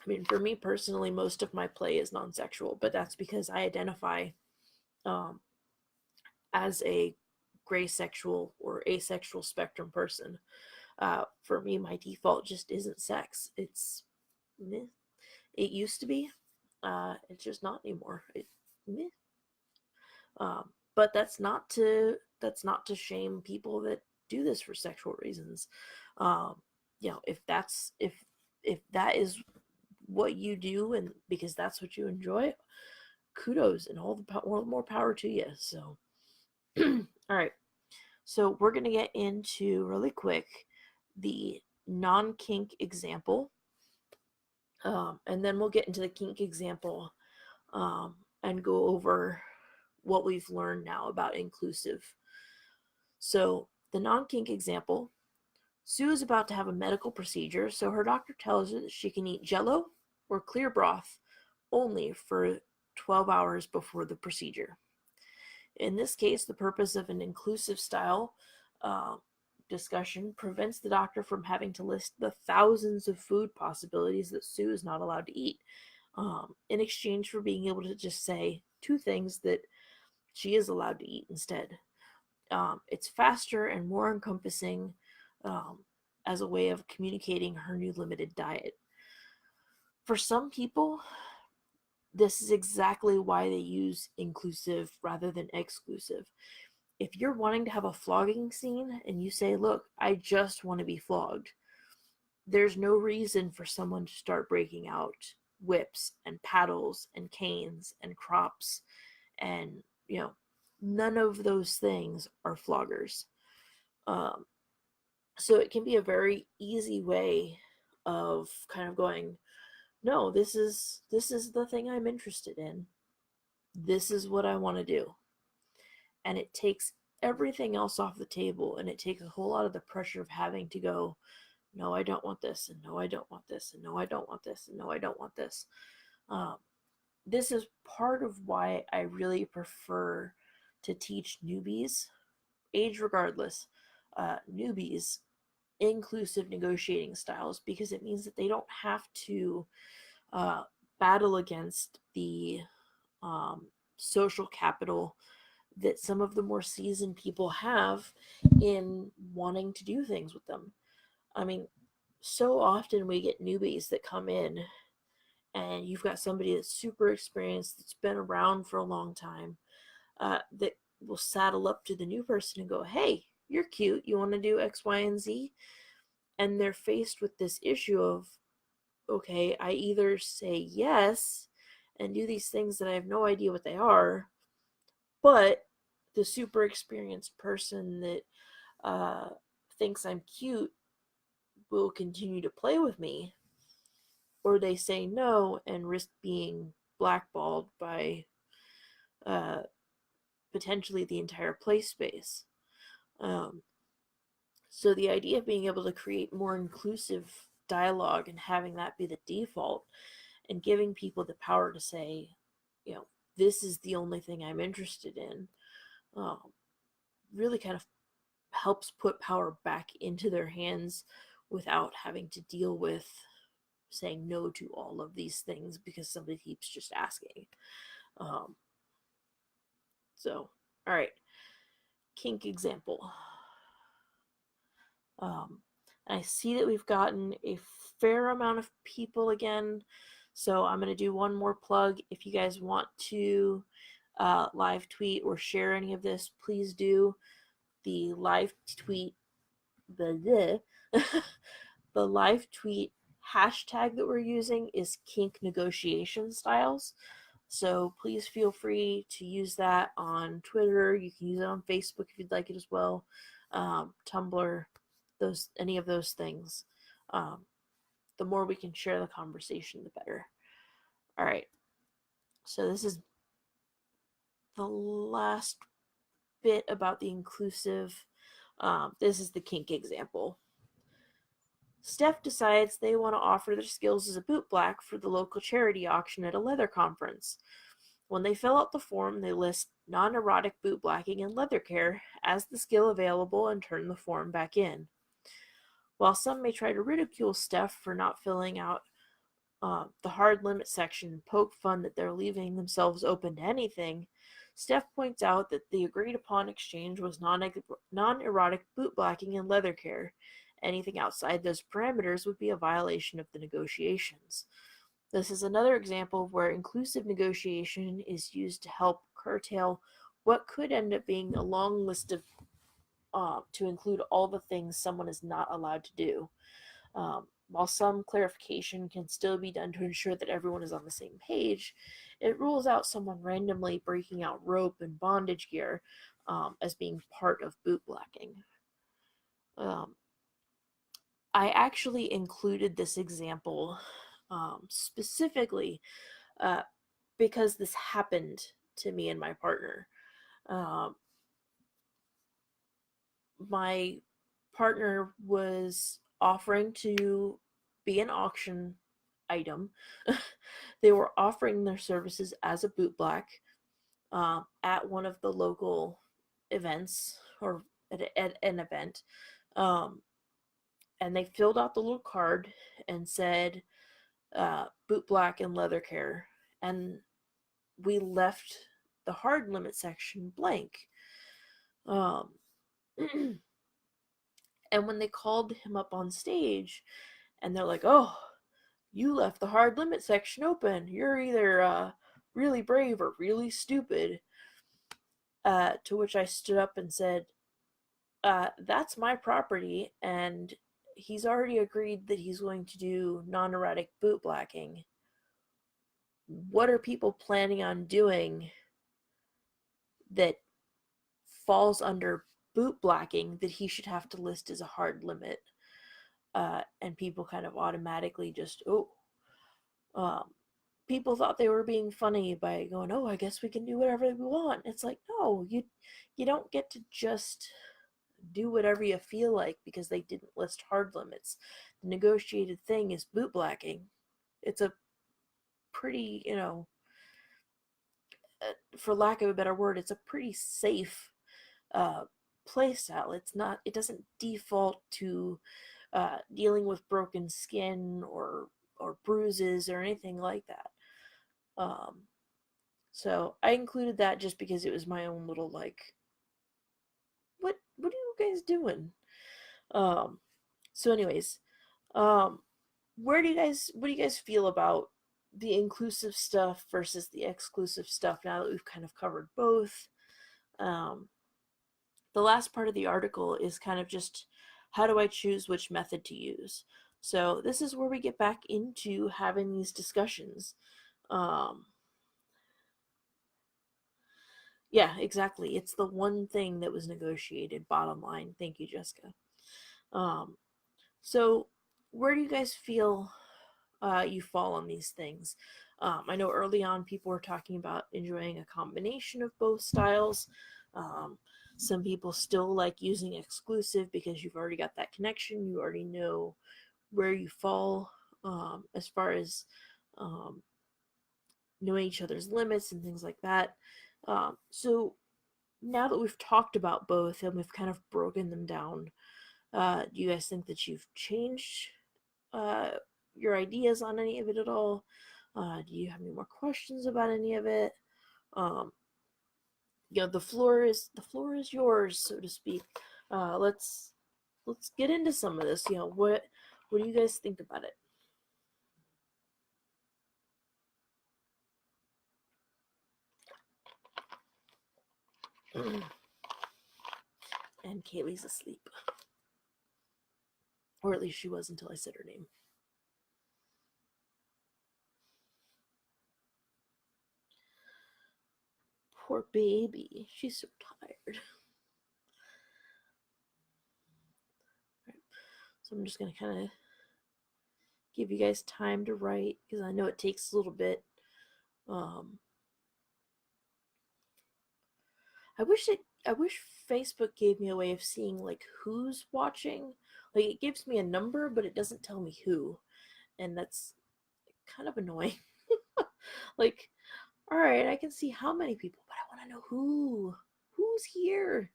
I mean, for me personally, most of my play is non-sexual, but that's because I identify as a gray sexual or asexual spectrum person. For me, my default just isn't sex. It's meh. It used to be. It's just not anymore. Meh. But that's not to shame people that do this for sexual reasons. If that is what you do, and because that's what you enjoy, kudos and all the more power to you. So, all right. So we're gonna get into really quick the non-kink example, and then we'll get into the kink example, and go over what we've learned now about inclusive. So the non-kink example: Sue is about to have a medical procedure, so her doctor tells her that she can eat Jell-O or clear broth only for 12 hours before the procedure. In this case, the purpose of an inclusive style discussion prevents the doctor from having to list the thousands of food possibilities that Sue is not allowed to eat, in exchange for being able to just say 2 things that she is allowed to eat instead. It's faster and more encompassing as a way of communicating her new limited diet. For some people, this is exactly why they use inclusive rather than exclusive. If you're wanting to have a flogging scene and you say, look, I just want to be flogged, there's no reason for someone to start breaking out whips and paddles and canes and crops, and none of those things are floggers. So it can be a very easy way of kind of going, no, this is the thing I'm interested in. This is what I want to do. and it takes everything else off the table, and it takes a whole lot of the pressure of having to go, no, I don't want this, and no, I don't want this, and no, I don't want this, and no, I don't want this. Um, this is part of why I really prefer to teach newbies, age regardless, newbies, inclusive negotiating styles, because it means that they don't have to uh, battle against the social capital that some of the more seasoned people have in wanting to do things with them. I mean, so often we get newbies that come in, and you've got somebody that's super experienced, that's been around for a long time, that will saddle up to the new person and go, hey, you're cute, you want to do X, Y, and Z? And they're faced with this issue of, okay, I either say yes and do these things that I have no idea what they are, but the super experienced person that thinks I'm cute will continue to play with me, or they say no and risk being blackballed by uh, potentially the entire play space. Um, so the idea of being able to create more inclusive dialogue and having that be the default, and giving people the power to say, you know, this is the only thing I'm interested in, um, really kind of helps put power back into their hands without having to deal with saying no to all of these things because somebody keeps just asking. Um, so, all right, kink example. And I see that we've gotten a fair amount of people again, so I'm going to do one more plug. If you guys want to live tweet or share any of this, please do. The live tweet, the live tweet hashtag that we're using is kink negotiation styles. So please feel free to use that on Twitter. You can use it on Facebook if you'd like it as well. Tumblr, any of those things. The more we can share the conversation, the better. All right. So this is the last bit about the inclusive. This is the kink example. Steph decides they want to offer their skills as a bootblack for the local charity auction at a leather conference. When they fill out the form, they list non-erotic bootblacking and leather care as the skill available and turn the form back in. While some may try to ridicule Steph for not filling out the hard limit section and poke fun that they're leaving themselves open to anything, Steph points out that the agreed upon exchange was non-erotic bootblacking and leather care. Anything outside those parameters would be a violation of the negotiations. This is another example of where inclusive negotiation is used to help curtail what could end up being a long list of to include all the things someone is not allowed to do. While some clarification can still be done to ensure that everyone is on the same page, it rules out someone randomly breaking out rope and bondage gear as being part of bootblacking. I actually included this example specifically because this happened to me and my partner. My partner was offering to be an auction item. They were offering their services as a bootblack at one of the local events, or at an event. And they filled out the little card and said bootblack and leather care. And we left the hard limit section blank. And when they called him up on stage and they're like, oh, you left the hard limit section open, you're either really brave or really stupid, to which I stood up and said, that's my property, and he's already agreed that he's going to do non-erotic bootblacking. What are people planning on doing that falls under bootblacking that he should have to list as a hard limit? And people kind of automatically just, people thought they were being funny by going, "Oh, I guess we can do whatever we want." It's like, no, you don't get to just do whatever you feel like because they didn't list hard limits. The negotiated thing is bootblacking. It's a pretty, for lack of a better word, it's a pretty safe uh, play style. It doesn't default to dealing with broken skin or bruises or anything like that. Um, so I included that just because it was my own little like, what are you guys doing? Um, so anyways, um, what do you guys feel about the inclusive stuff versus the exclusive stuff now that we've kind of covered both? Um, the last part of the article is kind of just how do I choose which method to use? So this is where we get back into having these discussions. Um, yeah, exactly. It's the one thing that was negotiated, bottom line. Thank you, Jessica. Um, so where do you guys feel you fall on these things? I know early on people were talking about enjoying a combination of both styles. Um, some people still like using exclusive because you've already got that connection. You already know where you fall as far as um, knowing each other's limits and things like that. So now that we've talked about both and we've kind of broken them down, do you guys think that you've changed uh, your ideas on any of it at all? Do you have any more questions about any of it? Um, the floor is yours, so to speak. Let's get into some of this. What do you guys think about it? And Kaylee's asleep, or at least she was until I said her name. Poor baby, she's so tired. Right. So I'm just gonna kind of give you guys time to write because I know it takes a little bit. Um, I wish Facebook gave me a way of seeing like who's watching. Like it gives me a number, but it doesn't tell me who, and that's kind of annoying. Like, all right, I can see how many people, but I want to know who's here.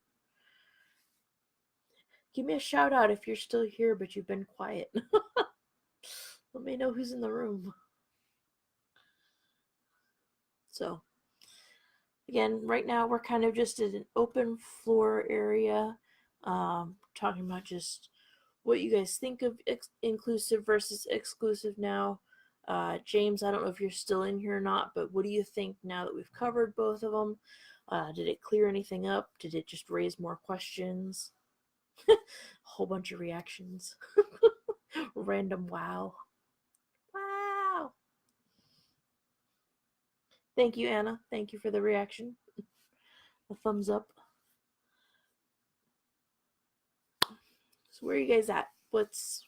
Give me a shout out if you're still here, but you've been quiet. Let me know who's in the room. So, again, right now we're kind of just in an open floor area, talking about just what you guys think of inclusive versus exclusive now. James, I don't know if you're still in here or not, but what do you think now that we've covered both of them? Did it clear anything up? Did it just raise more questions? A whole bunch of reactions. Random wow. Wow. Thank you, Anna. Thank you for the reaction. A thumbs up. So where are you guys at? What's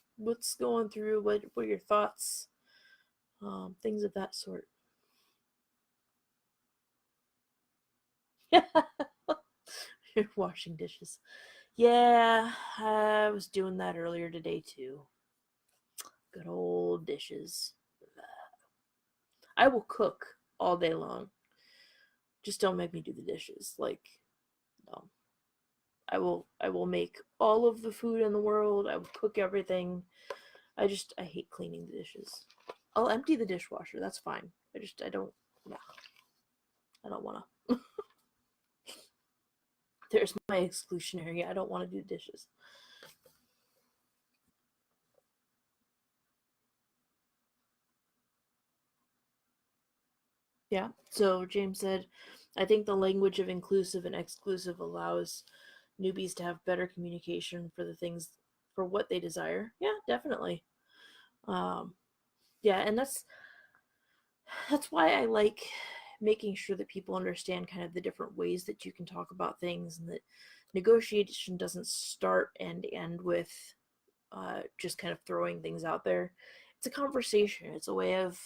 going through? What are your thoughts? Things of that sort. You're washing dishes. Yeah, I was doing that earlier today too. Good old dishes. I will cook all day long. Just don't make me do the dishes. Like, no. I will make all of the food in the world. I will cook everything. I hate cleaning the dishes. I'll empty the dishwasher. That's fine. I don't. Yeah, I don't want to. There's my exclusionary. I don't want to do dishes. Yeah. So James said, I think the language of inclusive and exclusive allows newbies to have better communication for the things for what they desire. Yeah, definitely. Um, yeah, and that's why I like making sure that people understand kind of the different ways that you can talk about things and that negotiation doesn't start and end with just kind of throwing things out there. It's a conversation. It's a way of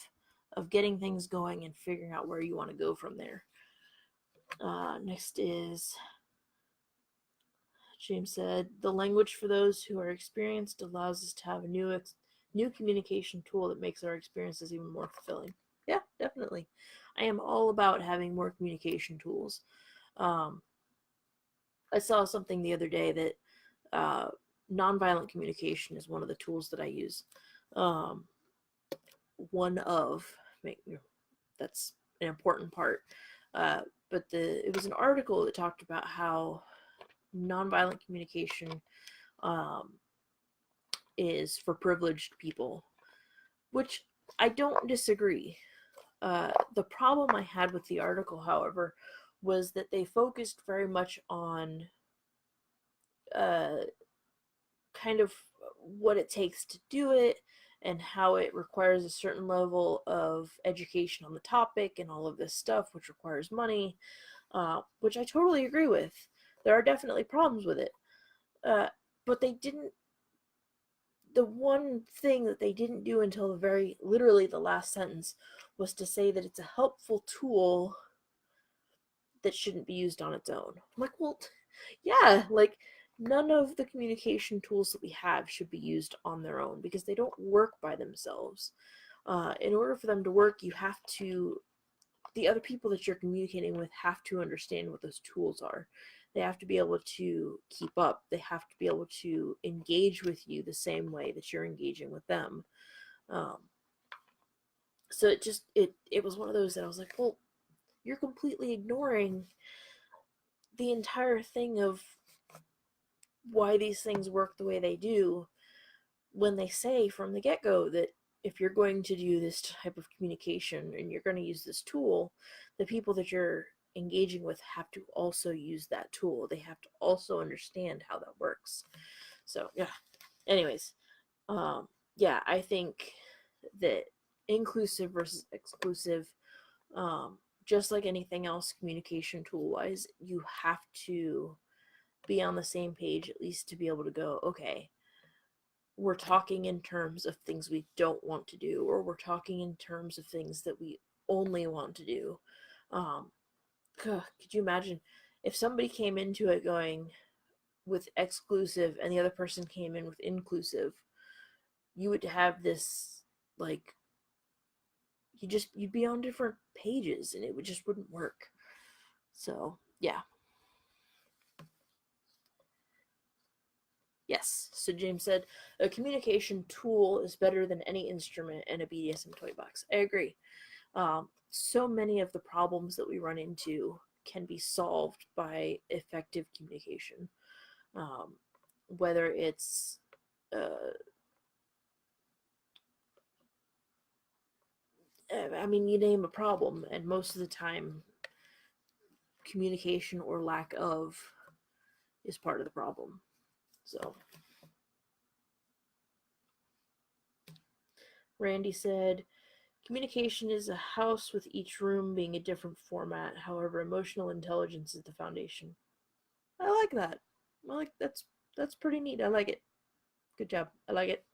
of getting things going and figuring out where you want to go from there. Next is, James said, the language for those who are experienced allows us to have a new communication tool that makes our experiences even more fulfilling. Yeah, definitely. I am all about having more communication tools. I saw something the other day that nonviolent communication is one of the tools that I use. One of, that's an important part. But it was an article that talked about how nonviolent communication is for privileged people, which I don't disagree. The problem I had with the article, however, was that they focused very much on kind of what it takes to do it and how it requires a certain level of education on the topic and all of this stuff, which requires money, which I totally agree with. There are definitely problems with it. But they didn't. The one thing that they didn't do until literally the last sentence was to say that it's a helpful tool that shouldn't be used on its own. I'm like, well, yeah, like none of the communication tools that we have should be used on their own because they don't work by themselves. In order for them to work, the other people that you're communicating with have to understand what those tools are. They have to be able to keep up. They have to be able to engage with you the same way that you're engaging with them. So it was one of those that I was like, well, you're completely ignoring the entire thing of why these things work the way they do when they say from the get-go that if you're going to do this type of communication and you're going to use this tool, the people that you're engaging with have to also use that tool. They have to also understand how that works. So, yeah. Anyways, yeah, I think that inclusive versus exclusive, just like anything else communication tool-wise, you have to be on the same page at least to be able to go, okay, we're talking in terms of things we don't want to do, or we're talking in terms of things that we only want to do. Could you imagine if somebody came into it going with exclusive and the other person came in with inclusive? You would have this, like, you'd be on different pages and it just wouldn't work. So, yeah. Yes. So James said, a communication tool is better than any instrument in a BDSM toy box. I agree. So many of the problems that we run into can be solved by effective communication. Whether it's you name a problem, and most of the time communication or lack of is part of the problem. So Randy said, communication is a house with each room being a different format. However, emotional intelligence is the foundation. I like that. That's pretty neat. I like it. Good job. I like it.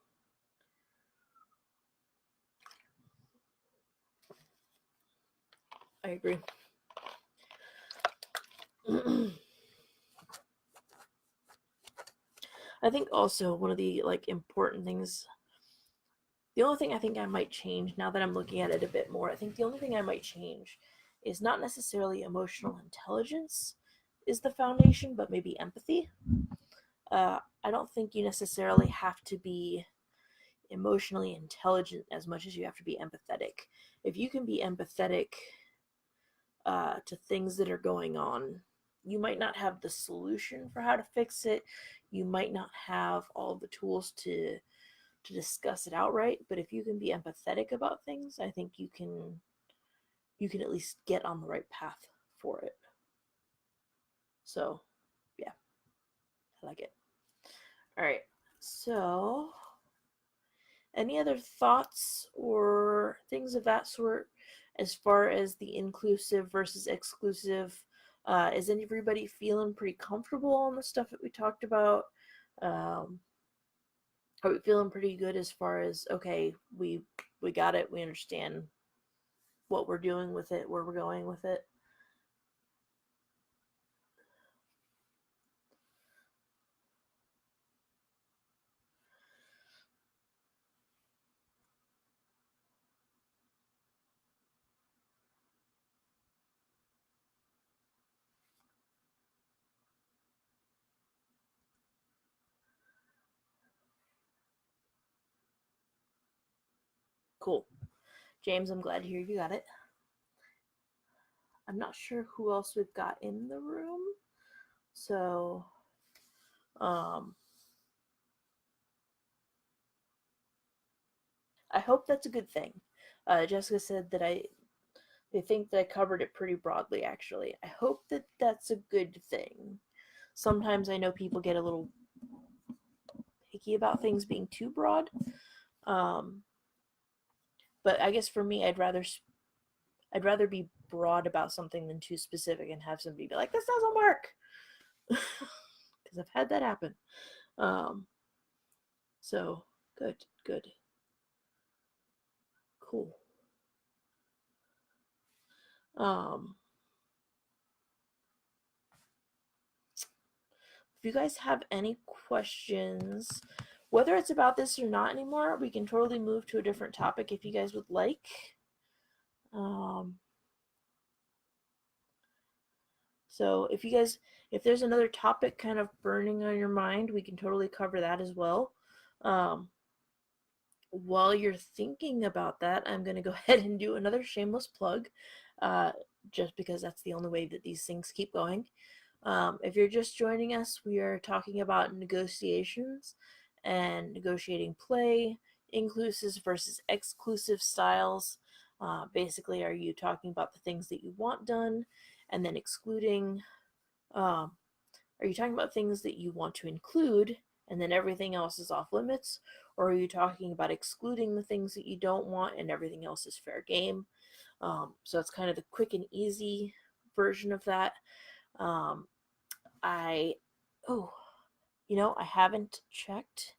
I agree. I think also one of the important things, the only thing I think I might change now that I'm looking at it a bit more, I think the only thing I might change is not necessarily emotional intelligence is the foundation, but maybe empathy. I don't think you necessarily have to be emotionally intelligent as much as you have to be empathetic. If you can be empathetic to things that are going on, you might not have the solution for how to fix it. You might not have all the tools to discuss it outright, but if you can be empathetic about things, I think you can at least get on the right path for it. So, yeah, I like it. All right. So, any other thoughts or things of that sort as far as the inclusive versus exclusive? Is everybody feeling pretty comfortable on the stuff that we talked about? Are we feeling pretty good as far as, okay, we got it, we understand what we're doing with it, where we're going with it. Cool. James, I'm glad to hear you got it. I'm not sure who else we've got in the room. So, I hope that's a good thing. Jessica said that they think that I covered it pretty broadly, actually. I hope that that's a good thing. Sometimes I know people get a little picky about things being too broad. Um, but I guess for me, I'd rather be broad about something than too specific and have somebody be like, "This doesn't work," because I've had that happen. Um, so good, cool. Um, if you guys have any questions, whether it's about this or not anymore, we can totally move to a different topic if you guys would like. Um, so if there's another topic kind of burning on your mind, we can totally cover that as well. Um, while you're thinking about that, I'm going to go ahead and do another shameless plug, uh, just because that's the only way that these things keep going. If you're just joining us, we are talking about negotiations and negotiating play, inclusive versus exclusive styles. Basically, are you talking about the things that you want done and then excluding? Um, are you talking about things that you want to include and then everything else is off limits? Or are you talking about excluding the things that you don't want and everything else is fair game? So it's kind of the quick and easy version of that. Um, I, oh, I haven't checked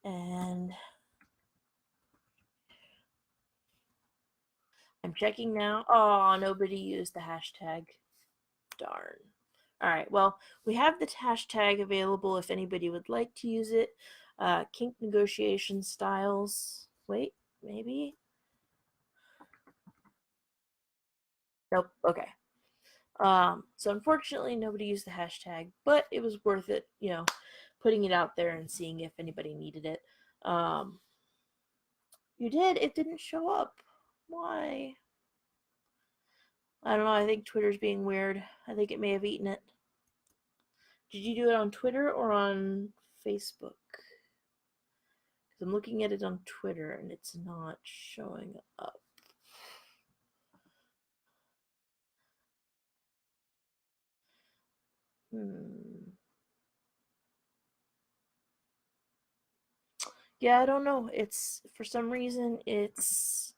and I'm checking now. Oh, nobody used the hashtag. Darn. All right, well, we have the hashtag available if anybody would like to use it. Kink negotiation styles. Wait, maybe? Nope, okay. So unfortunately, nobody used the hashtag, but it was worth it, putting it out there and seeing if anybody needed it. You did? It didn't show up. Why? I don't know. I think Twitter's being weird. I think it may have eaten it. Did you do it on Twitter or on Facebook? Because I'm looking at it on Twitter and it's not showing up. Yeah, I don't know. It's for some reason it's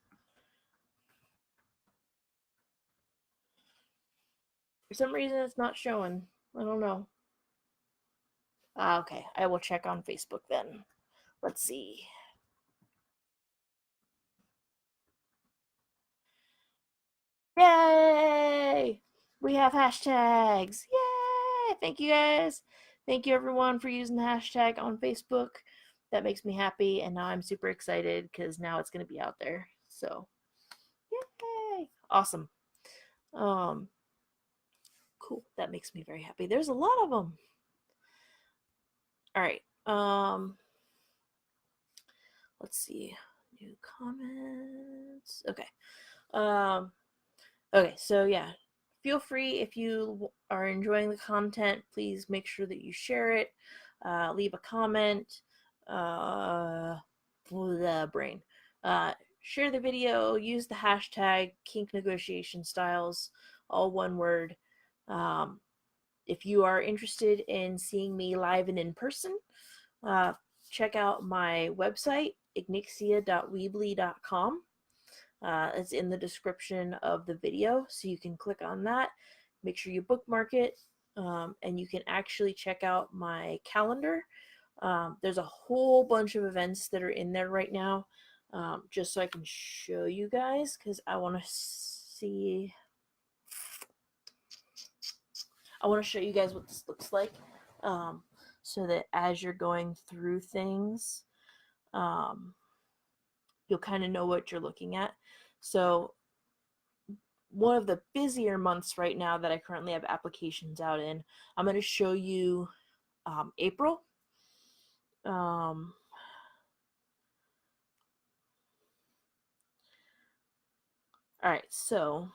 not showing. I don't know. Okay, I will check on Facebook then. Let's see. Yay! We have hashtags. Yay! Thank you guys. Thank you everyone for using the hashtag on Facebook. That makes me happy, and now I'm super excited because now it's going to be out there. So, yay! Awesome. Um, cool. That makes me very happy. There's a lot of them. All right. Let's see. New comments. Okay. Um, okay. So yeah, feel free if you are enjoying the content. Please make sure that you share it. Leave a comment. The brain. Share the video. Use the hashtag Kink Negotiation Styles, all one word. Um, if you are interested in seeing me live and in person, uh, check out my website, ignixia.weebly.com. It's in the description of the video, so you can click on that. Make sure you bookmark it, and you can actually check out my calendar. There's a whole bunch of events that are in there right now. just so I can show you guys, because I want to see. I want to show you guys what this looks like, so that as you're going through things, you'll kind of know what you're looking at. So one of the busier months right now that I currently have applications out in, I'm going to show you April. All right, so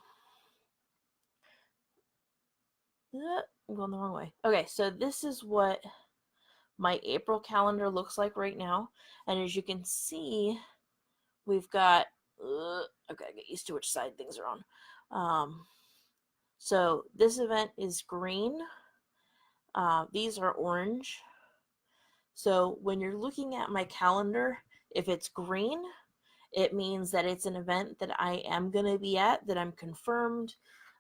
I'm going the wrong way. Okay, so this is what my April calendar looks like right now. And as you can see, we've got, I've got to get used to which side things are on. So this event is green. These are orange. So when you're looking at my calendar, if it's green, it means that it's an event that I am going to be at, that I'm confirmed.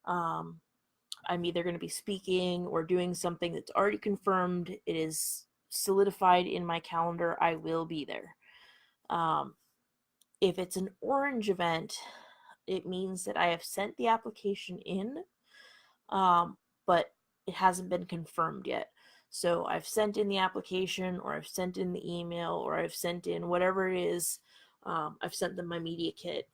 I'm either going to be speaking or doing something that's already confirmed. It is solidified in my calendar. I will be there. If it's an orange event, it means that I have sent the application in, but it hasn't been confirmed yet. So I've sent in the application, or I've sent in the email, or I've sent in whatever it is. I've sent them my media kit.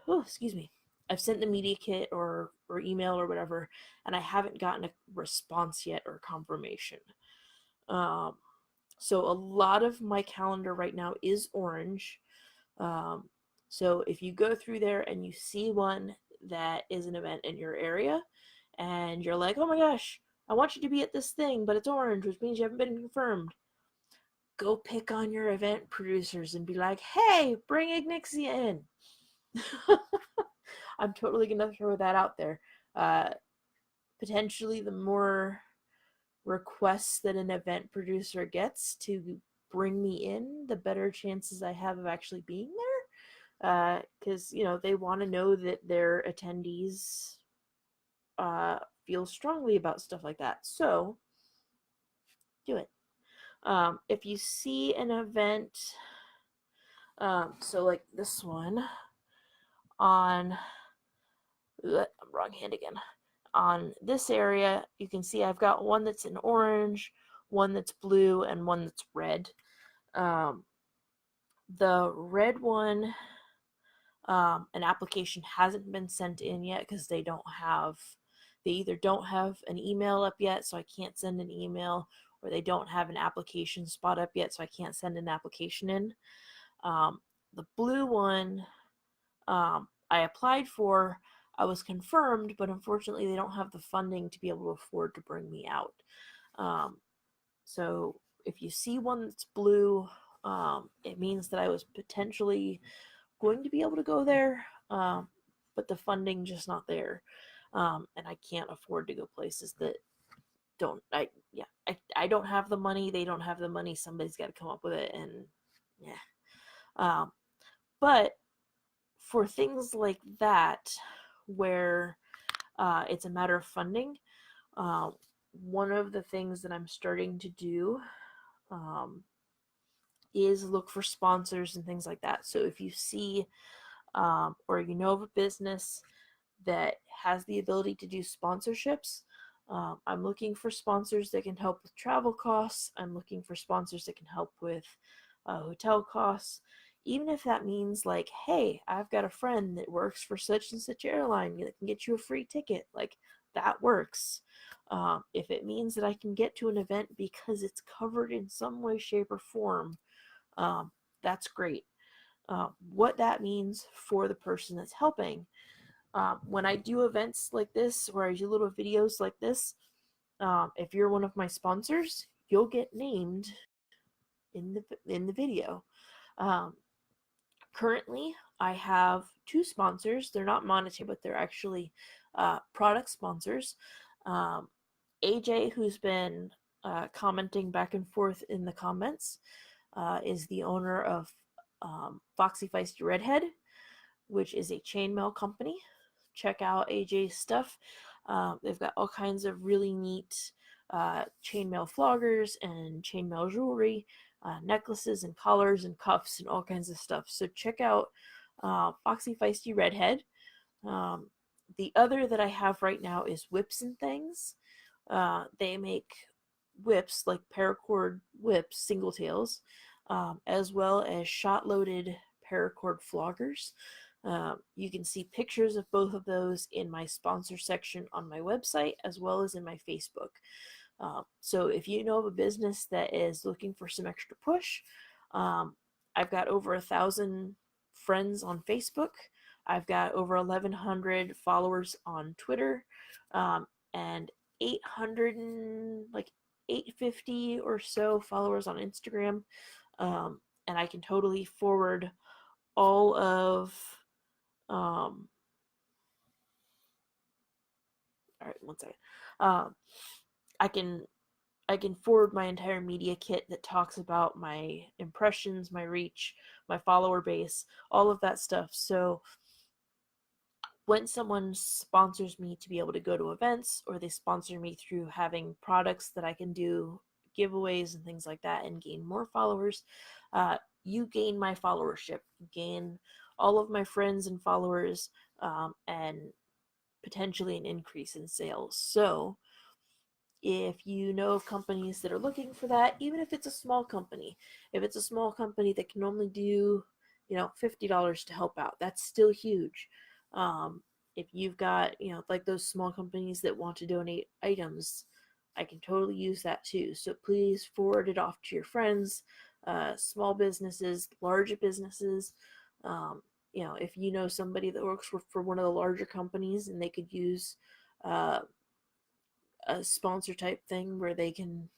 Excuse me. I've sent the media kit or email or whatever, and I haven't gotten a response yet or confirmation. So a lot of my calendar right now is orange. So if you go through there and you see one that is an event in your area, and you're like, oh my gosh, I want you to be at this thing, but it's orange, which means you haven't been confirmed, go pick on your event producers and be like, hey, bring Ignixia in. I'm totally going to throw that out there. Potentially, the more requests that an event producer gets to bring me in, the better chances I have of actually being there. Because, they want to know that their attendees feel strongly about stuff like that. So, do it. If you see an event, so like this one on, wrong hand again. On this area, you can see I've got one that's in orange, one that's blue, and one that's red. The red one, an application hasn't been sent in yet because they either don't have an email up yet, so I can't send an email, or they don't have an application spot up yet, so I can't send an application in. The blue one, I applied for, I was confirmed, but unfortunately they don't have the funding to be able to afford to bring me out. So if you see one that's blue, it means that I was potentially going to be able to go there, but the funding just not there. And I can't afford to go places that don't. I don't have the money. They don't have the money. Somebody's got to come up with it, and yeah. But for things like that, where it's a matter of funding, one of the things that I'm starting to do is look for sponsors and things like that. So if you see or you know of a business that has the ability to do sponsorships, I'm looking for sponsors that can help with travel costs. I'm looking for sponsors that can help with hotel costs. Even if that means like, hey, I've got a friend that works for such and such airline that can get you a free ticket, like that works. If it means that I can get to an event because it's covered in some way, shape, or form, that's great. What that means for the person that's helping. When I do events like this, or I do little videos like this, if you're one of my sponsors, you'll get named in the video. Currently, I have 2 sponsors. They're not monetary, but they're actually product sponsors. AJ, who's been commenting back and forth in the comments, is the owner of Foxy Feisty Redhead, which is a chainmail company. Check out AJ's stuff. They've got all kinds of really neat chainmail floggers and chainmail jewelry. necklaces and collars and cuffs and all kinds of stuff. So check out Foxy Feisty Redhead. The other that I have right now is Whips and Things. They make whips, like paracord whips, single tails, as well as shot loaded paracord floggers. You can see pictures of both of those in my sponsor section on my website as well as in my Facebook. So if you know of a business that is looking for some extra push, I've got over 1,000 friends on Facebook. I've got over 1,100 followers on Twitter, and 800 and like 850 or so followers on Instagram. And I can totally forward all of all right, one second. I can I can forward my entire media kit that talks about my impressions, my reach, my follower base, all of that stuff. So when someone sponsors me to be able to go to events, or they sponsor me through having products that I can do giveaways and things like that and gain more followers, you gain my followership, you gain all of my friends and followers, and potentially an increase in sales. So if you know of companies that are looking for that, even if it's a small company, if it's a small company that can only do, $50 to help out, that's still huge. If you've got, like those small companies that want to donate items, I can totally use that too. So please forward it off to your friends, small businesses, large businesses. If you know somebody that works for one of the larger companies and they could use a sponsor type thing where they can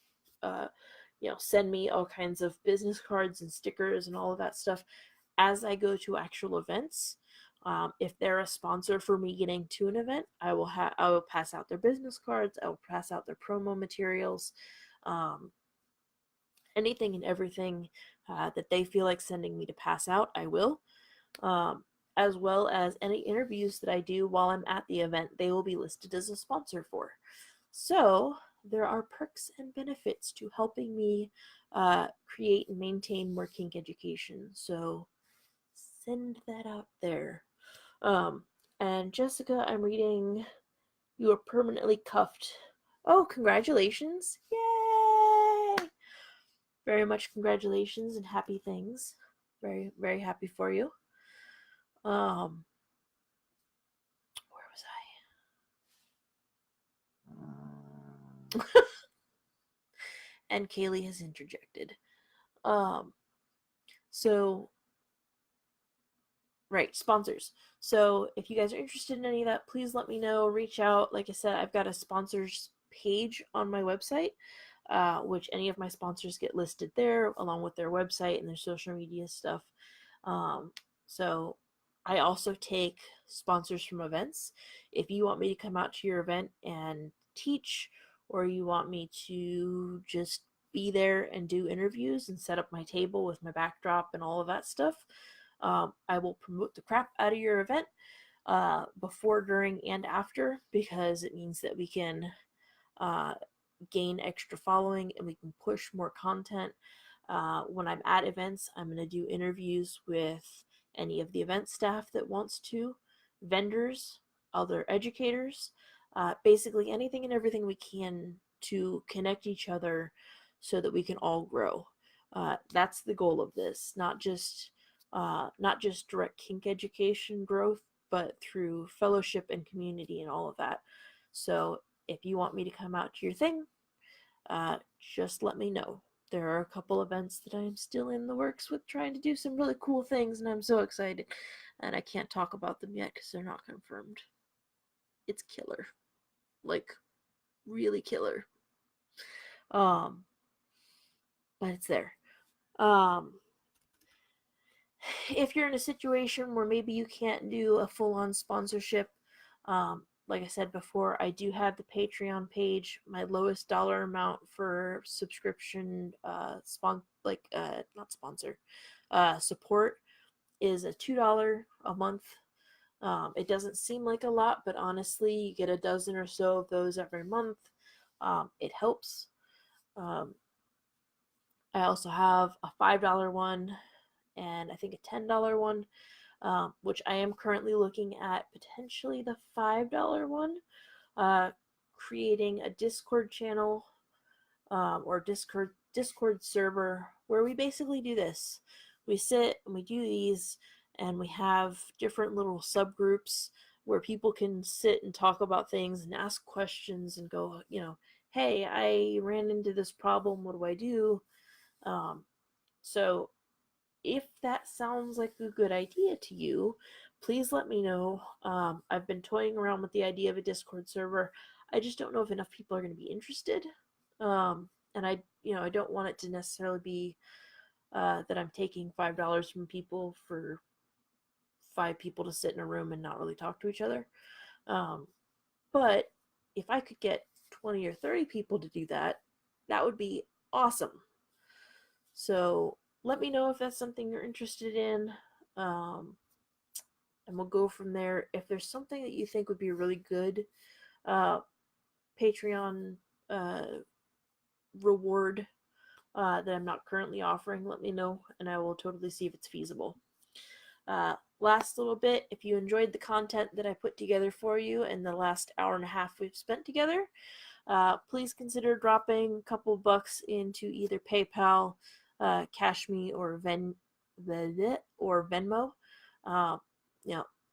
send me all kinds of business cards and stickers and all of that stuff as I go to actual events. If they're a sponsor for me getting to an event, I will pass out their business cards, I will pass out their promo materials, anything and everything that they feel like sending me to pass out, I will. As well as any interviews that I do while I'm at the event, they will be listed as a sponsor for. So there are perks and benefits to helping me create and maintain more kink education. So send that out there. And Jessica, I'm reading You Are Permanently Cuffed. Oh, congratulations. Yay! Very much congratulations and happy things. Very, very happy for you. Where was I? And Kaylee has interjected. So right, sponsors. So if you guys are interested in any of that, please let me know. Reach out. Like I said, I've got a sponsors page on my website, which any of my sponsors get listed there along with their website and their social media stuff. So I also take sponsors from events. If you want me to come out to your event and teach, or you want me to just be there and do interviews and set up my table with my backdrop and all of that stuff, I will promote the crap out of your event before, during, and after, because it means that we can gain extra following and we can push more content. When I'm at events, I'm going to do interviews with any of the event staff that wants to, vendors, other educators, basically anything and everything we can to connect each other so that we can all grow. That's the goal of this, not just direct kink education growth, but through fellowship and community and all of that. So if you want me to come out to your thing, just let me know. There are a couple events that I'm still in the works with, trying to do some really cool things, and I'm so excited. And I can't talk about them yet because they're not confirmed. It's killer. Like, really killer. But it's there. If you're in a situation where maybe you can't do a full-on sponsorship, like I said before, I do have the Patreon page. My lowest dollar amount for subscription, support is a $2 a month. It doesn't seem like a lot, but honestly, you get a dozen or so of those every month. It helps. I also have a $5 one and I think a $10 one, which I am currently looking at potentially the $5 one, creating a Discord channel, or Discord server where we basically do this. We sit and we do these, and we have different little subgroups where people can sit and talk about things and ask questions and go, hey, I ran into this problem. What do I do? So if that sounds like a good idea to you, please let me know. I've been toying around with the idea of a Discord server. I just don't know if enough people are going to be interested. And I don't want it to necessarily be that I'm taking $5 from people for 5 people to sit in a room and not really talk to each other. But if I could get 20 or 30 people to do that, that would be awesome. So let me know if that's something you're interested in. And we'll go from there. If there's something that you think would be a really good Patreon reward that I'm not currently offering, let me know, and I will totally see if it's feasible. Last little bit, if you enjoyed the content that I put together for you in the last hour and a half we've spent together, please consider dropping a couple bucks into either PayPal, Cash Me, or Venmo.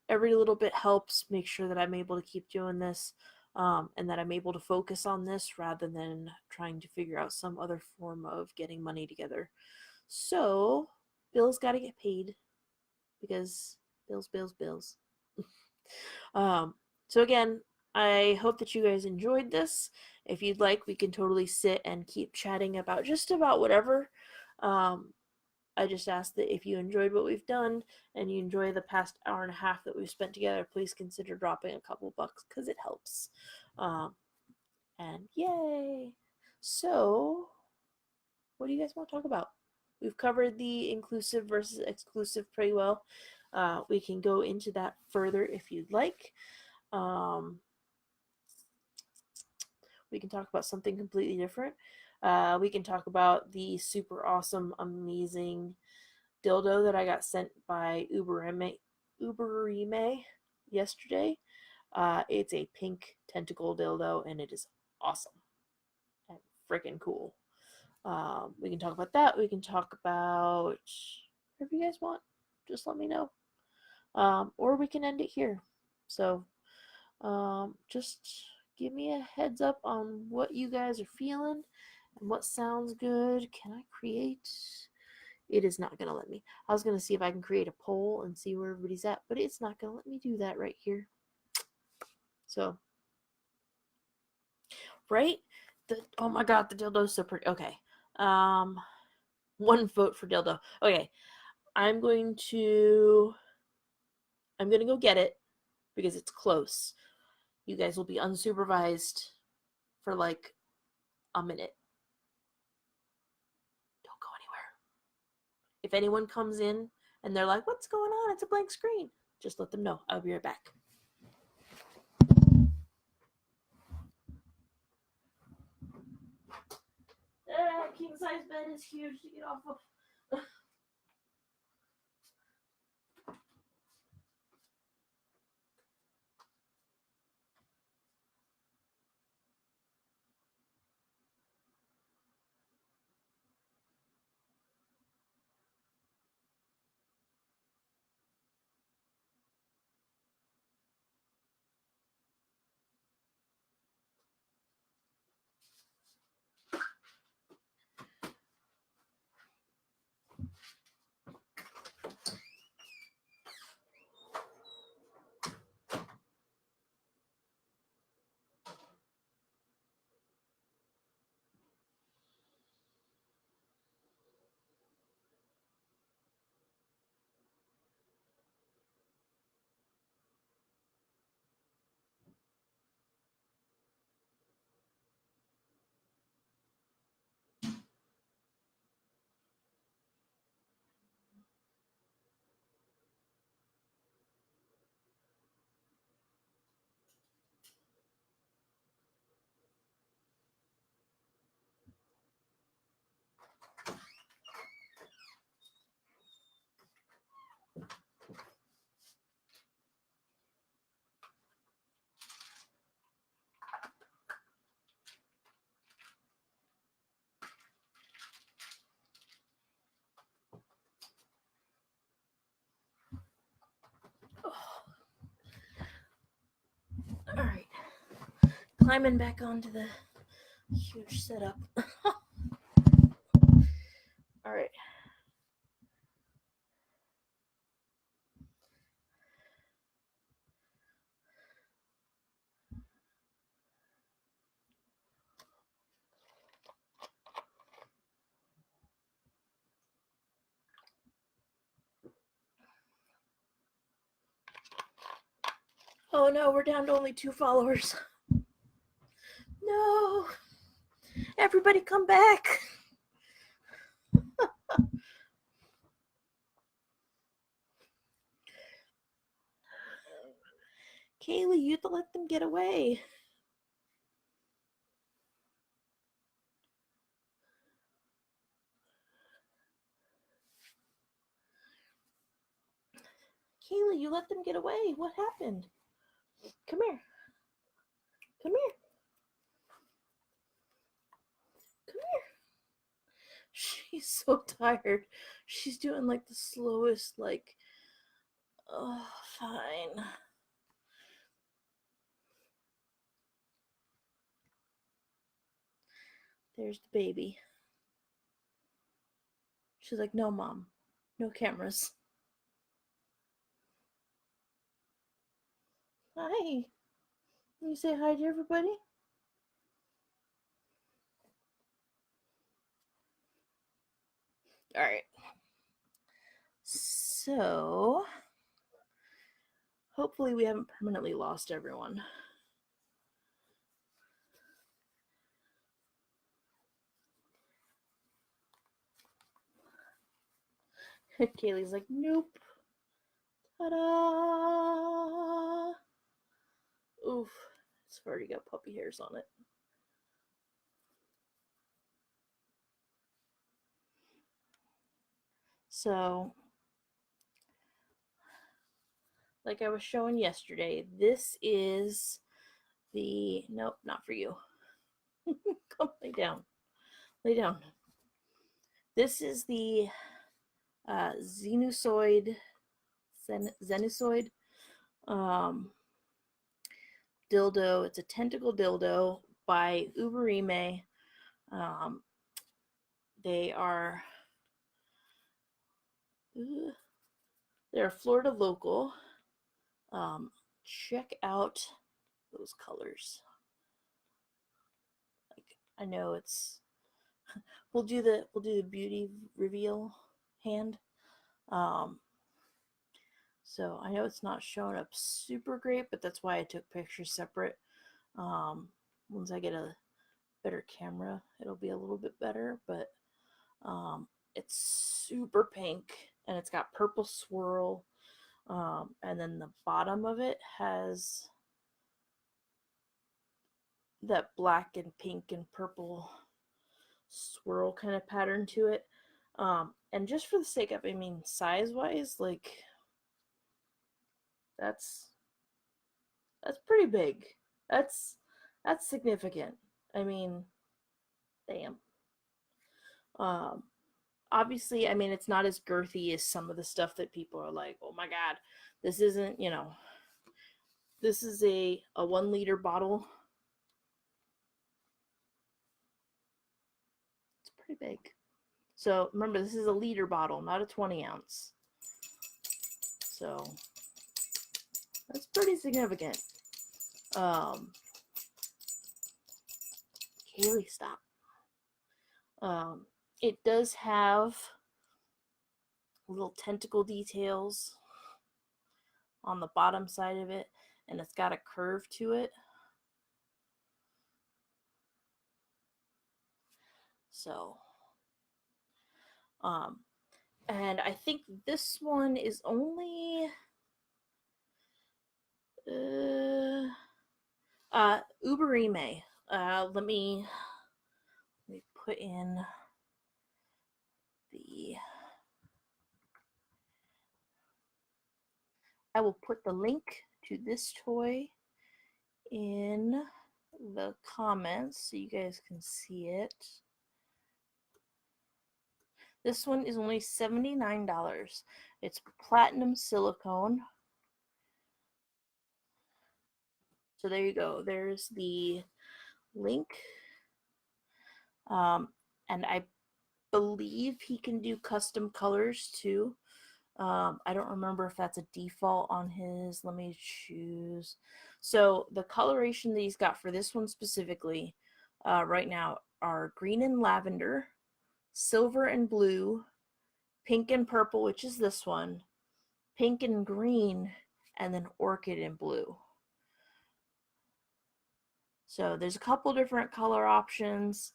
Every little bit helps make sure that I'm able to keep doing this, and that I'm able to focus on this rather than trying to figure out some other form of getting money together. So, bills got to get paid because bills. So again, I hope that you guys enjoyed this. If you'd like, we can totally sit and keep chatting about just about whatever. I just ask that if you enjoyed what we've done and you enjoy the past hour and a half that we've spent together, please consider dropping a couple bucks because it helps. And yay! So, what do you guys want to talk about? We've covered the inclusive versus exclusive pretty well. We can go into that further if you'd like. We can talk about something completely different. We can talk about the super awesome, amazing dildo that I got sent by Uberime yesterday. It's a pink tentacle dildo, and it is awesome and freaking cool. We can talk about that. We can talk about whatever you guys want. Just let me know. Or we can end it here. So, just give me a heads up on what you guys are feeling and what sounds good. Can I create? It is not going to let me. I was going to see if I can create a poll and see where everybody's at, but it's not going to let me do that right here. So, right? Oh my god, the dildo's so pretty. Okay. One vote for dildo. Okay. I'm going to go get it because it's close. You guys will be unsupervised for like a minute. Don't go anywhere. If anyone comes in and they're like, what's going on? It's a blank screen. Just let them know. I'll be right back. King size bed is huge to get off of. climbing back onto the huge setup. All right. Oh no, we're down to only 2 followers. No. Everybody come back. Kaylee, you have to let them get away. Kaylee, you let them get away. What happened? Come here. Come here. Come here. She's so tired. She's doing like the slowest, like, oh, fine. There's the baby. She's like, no, Mom. No cameras. Hi. Can you say hi to everybody? All right. So, hopefully we haven't permanently lost everyone. Kaylee's like, nope. Ta-da! Oof, it's already got puppy hairs on it. So, like I was showing yesterday, this is the, nope, not for you. Come lay down. Lay down. This is the Zenusoid dildo. It's a tentacle dildo by Uberime. They are they're a Florida local. Check out those colors. Like, I know it's we'll do the beauty reveal hand. So I know it's not showing up super great, but that's why I took pictures separate. Once I get a better camera, it'll be a little bit better, but it's super pink and it's got purple swirl. And then the bottom of it has that black and pink and purple swirl kind of pattern to it. And just for the sake of, I mean, size wise, like that's pretty big. That's significant. I mean, damn. Obviously, I mean, it's not as girthy as some of the stuff that people are like, oh my god, this isn't, you know, this is a 1 liter bottle. It's pretty big. So remember, this is a liter bottle, not a 20 ounce. So that's pretty significant. Kaylee, stop. It does have little tentacle details on the bottom side of it, and it's got a curve to it. So, and I think this one is only Uberime. Let me put in the. I will put the link to this toy in the comments so you guys can see it. This one is only $79. It's platinum silicone. So there you go. There's the link. And I believe he can do custom colors too. I don't remember if that's a default on his. Let me choose. So the coloration that he's got for this one specifically right now are green and lavender, silver and blue, pink and purple, which is this one, pink and green, and then orchid and blue. So there's a couple different color options.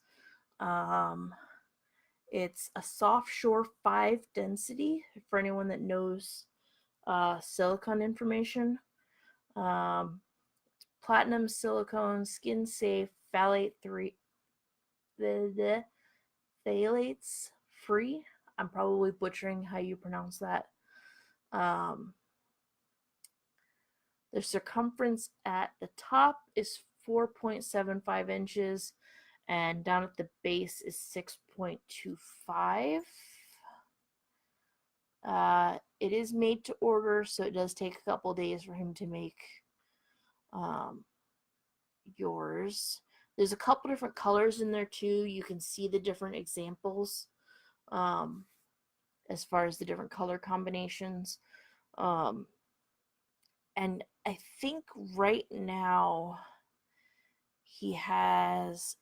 It's a soft shore 5 density for anyone that knows silicone information. Platinum silicone, skin safe, phthalates free. I'm probably butchering how you pronounce that. The circumference at the top is 4.75 inches, and down at the base is 6.25. It is made to order, so it does take a couple days for him to make yours. There's a couple different colors in there too. You can see the different examples as far as the different color combinations. And I think right now he has,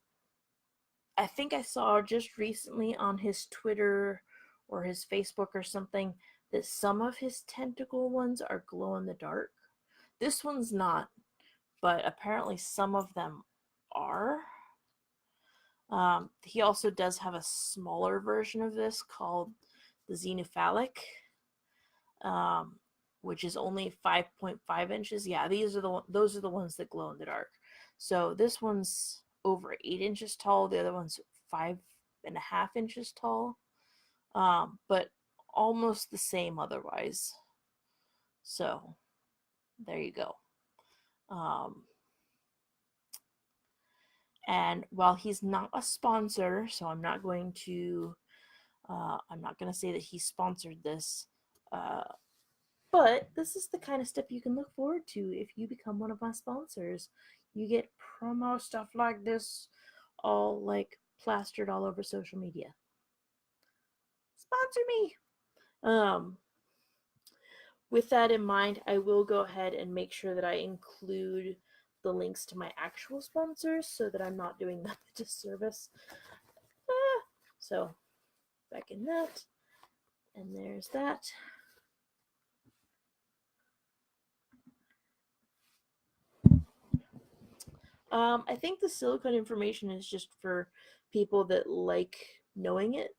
I think I saw just recently on his Twitter or his Facebook or something that some of his tentacle ones are glow in the dark. This one's not, but apparently some of them are. He also does have a smaller version of this called the Xenophalic, which is only 5.5 inches. Yeah, those are the ones that glow in the dark. So this one's over 8 inches tall. The other one's 5.5 inches tall, but almost the same otherwise. So there you go. And while he's not a sponsor, so I'm not going to say that he sponsored this, but this is the kind of stuff you can look forward to if you become one of my sponsors. You get promo stuff like this, all like plastered all over social media. Sponsor me. With that in mind, I will go ahead and make sure that I include the links to my actual sponsors so that I'm not doing them a disservice. So back in that, and there's that. I think the silicone information is just for people that like knowing it.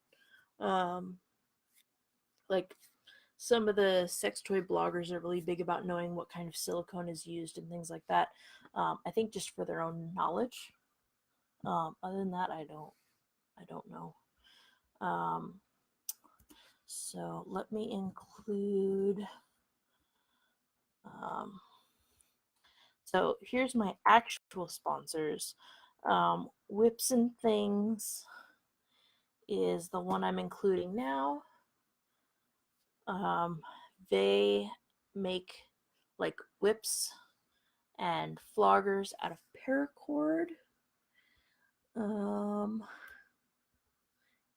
Like some of the sex toy bloggers are really big about knowing what kind of silicone is used and things like that. I think just for their own knowledge. Other than that, I don't know. So let me include. So here's my actual sponsors. Whips and Things is the one I'm including now. They make like whips and floggers out of paracord.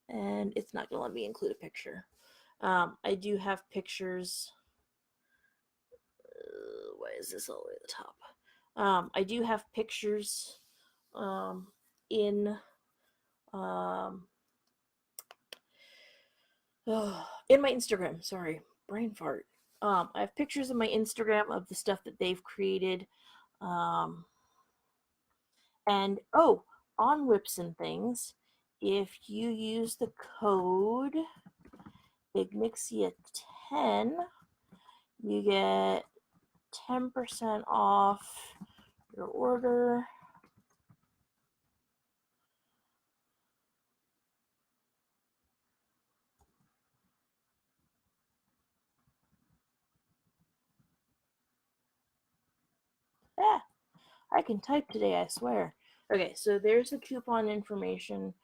And it's not going to let me include a picture. I do have pictures. Why is this all the way at the top? I do have pictures in my Instagram. Sorry, brain fart. I have pictures in my Instagram of the stuff that they've created. And on Whips and Things, if you use the code IgnixiaRoberts10, you get 10% off your order. I can type today, I swear. Okay, so there's the coupon information.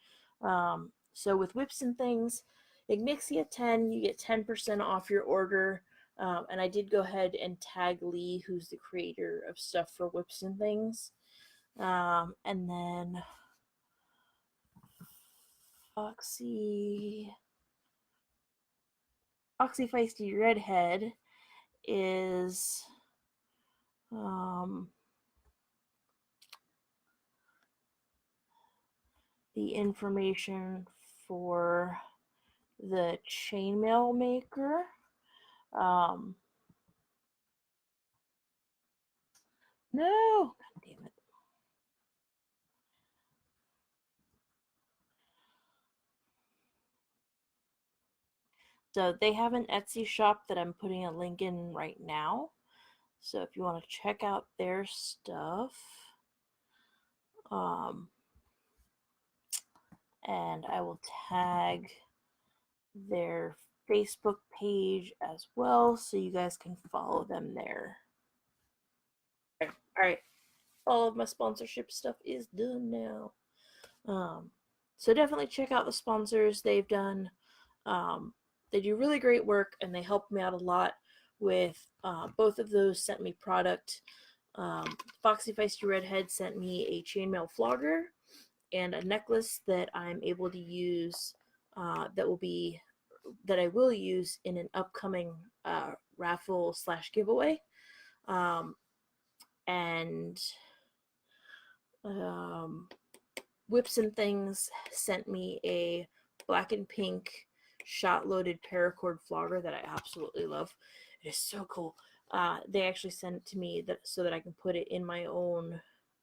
So with Whips and Things, Ignixia10, you get 10% off your order. And I did go ahead and tag Lee, who's the creator of stuff for Whips and Things. And then Foxy Feisty Redhead is the information for the chainmail maker. No, God damn it. So they have an Etsy shop that I'm putting a link in right now. So if you want to check out their stuff, and I will tag their Facebook page as well, so you guys can follow them there. All right, all of my sponsorship stuff is done now. So definitely check out the sponsors. They've done, they do really great work, and they helped me out a lot with both of those. Sent me product. Foxy Feisty Redhead sent me a chainmail flogger and a necklace that I'm able to use. That I will use in an upcoming raffle / giveaway. And Whips and Things sent me a black and pink shot loaded paracord flogger that I absolutely love. It is so cool. They actually sent it to me so that I can put it in my own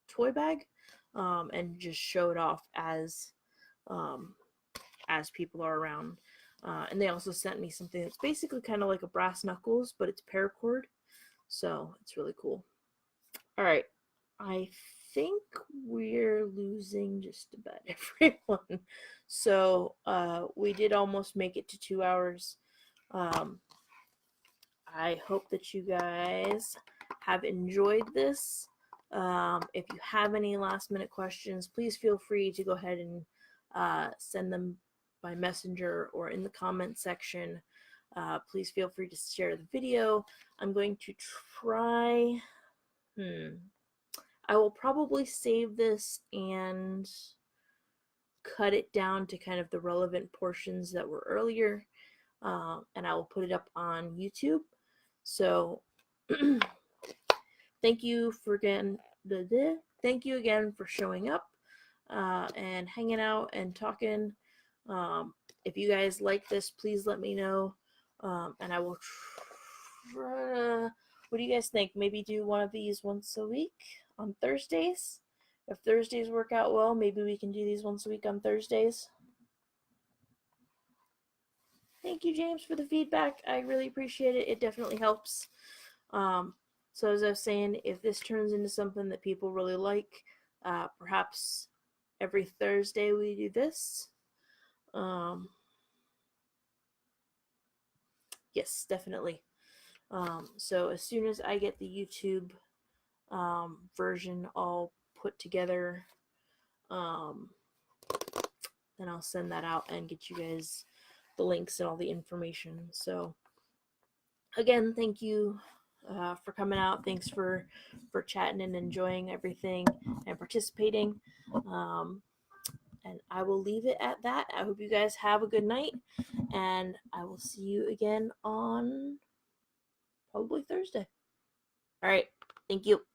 toy bag and just show it off as people are around. And they also sent me something that's basically kind of like a brass knuckles, but it's paracord. So it's really cool. All right. I think we're losing just about everyone. So we did almost make it to 2 hours. I hope that you guys have enjoyed this. If you have any last minute questions, please feel free to go ahead and send them by messenger or in the comment section. Please feel free to share the video. I'm going to try. I will probably save this and cut it down to kind of the relevant portions that were earlier, and I will put it up on YouTube. So thank you again for showing up and hanging out and talking. If you guys like this, please let me know, and I will try. What do you guys think? Maybe do one of these once a week on Thursdays? If Thursdays work out well, maybe we can do these once a week on Thursdays. Thank you, James, for the feedback. I really appreciate it. It definitely helps. So as I was saying, if this turns into something that people really like, perhaps every Thursday we do this. Yes, definitely. So as soon as I get the YouTube version all put together, then I'll send that out and get you guys the links and all the information. So again, thank you for coming out. Thanks for chatting and enjoying everything and participating. And I will leave it at that. I hope you guys have a good night, and I will see you again on probably Thursday. All right. Thank you.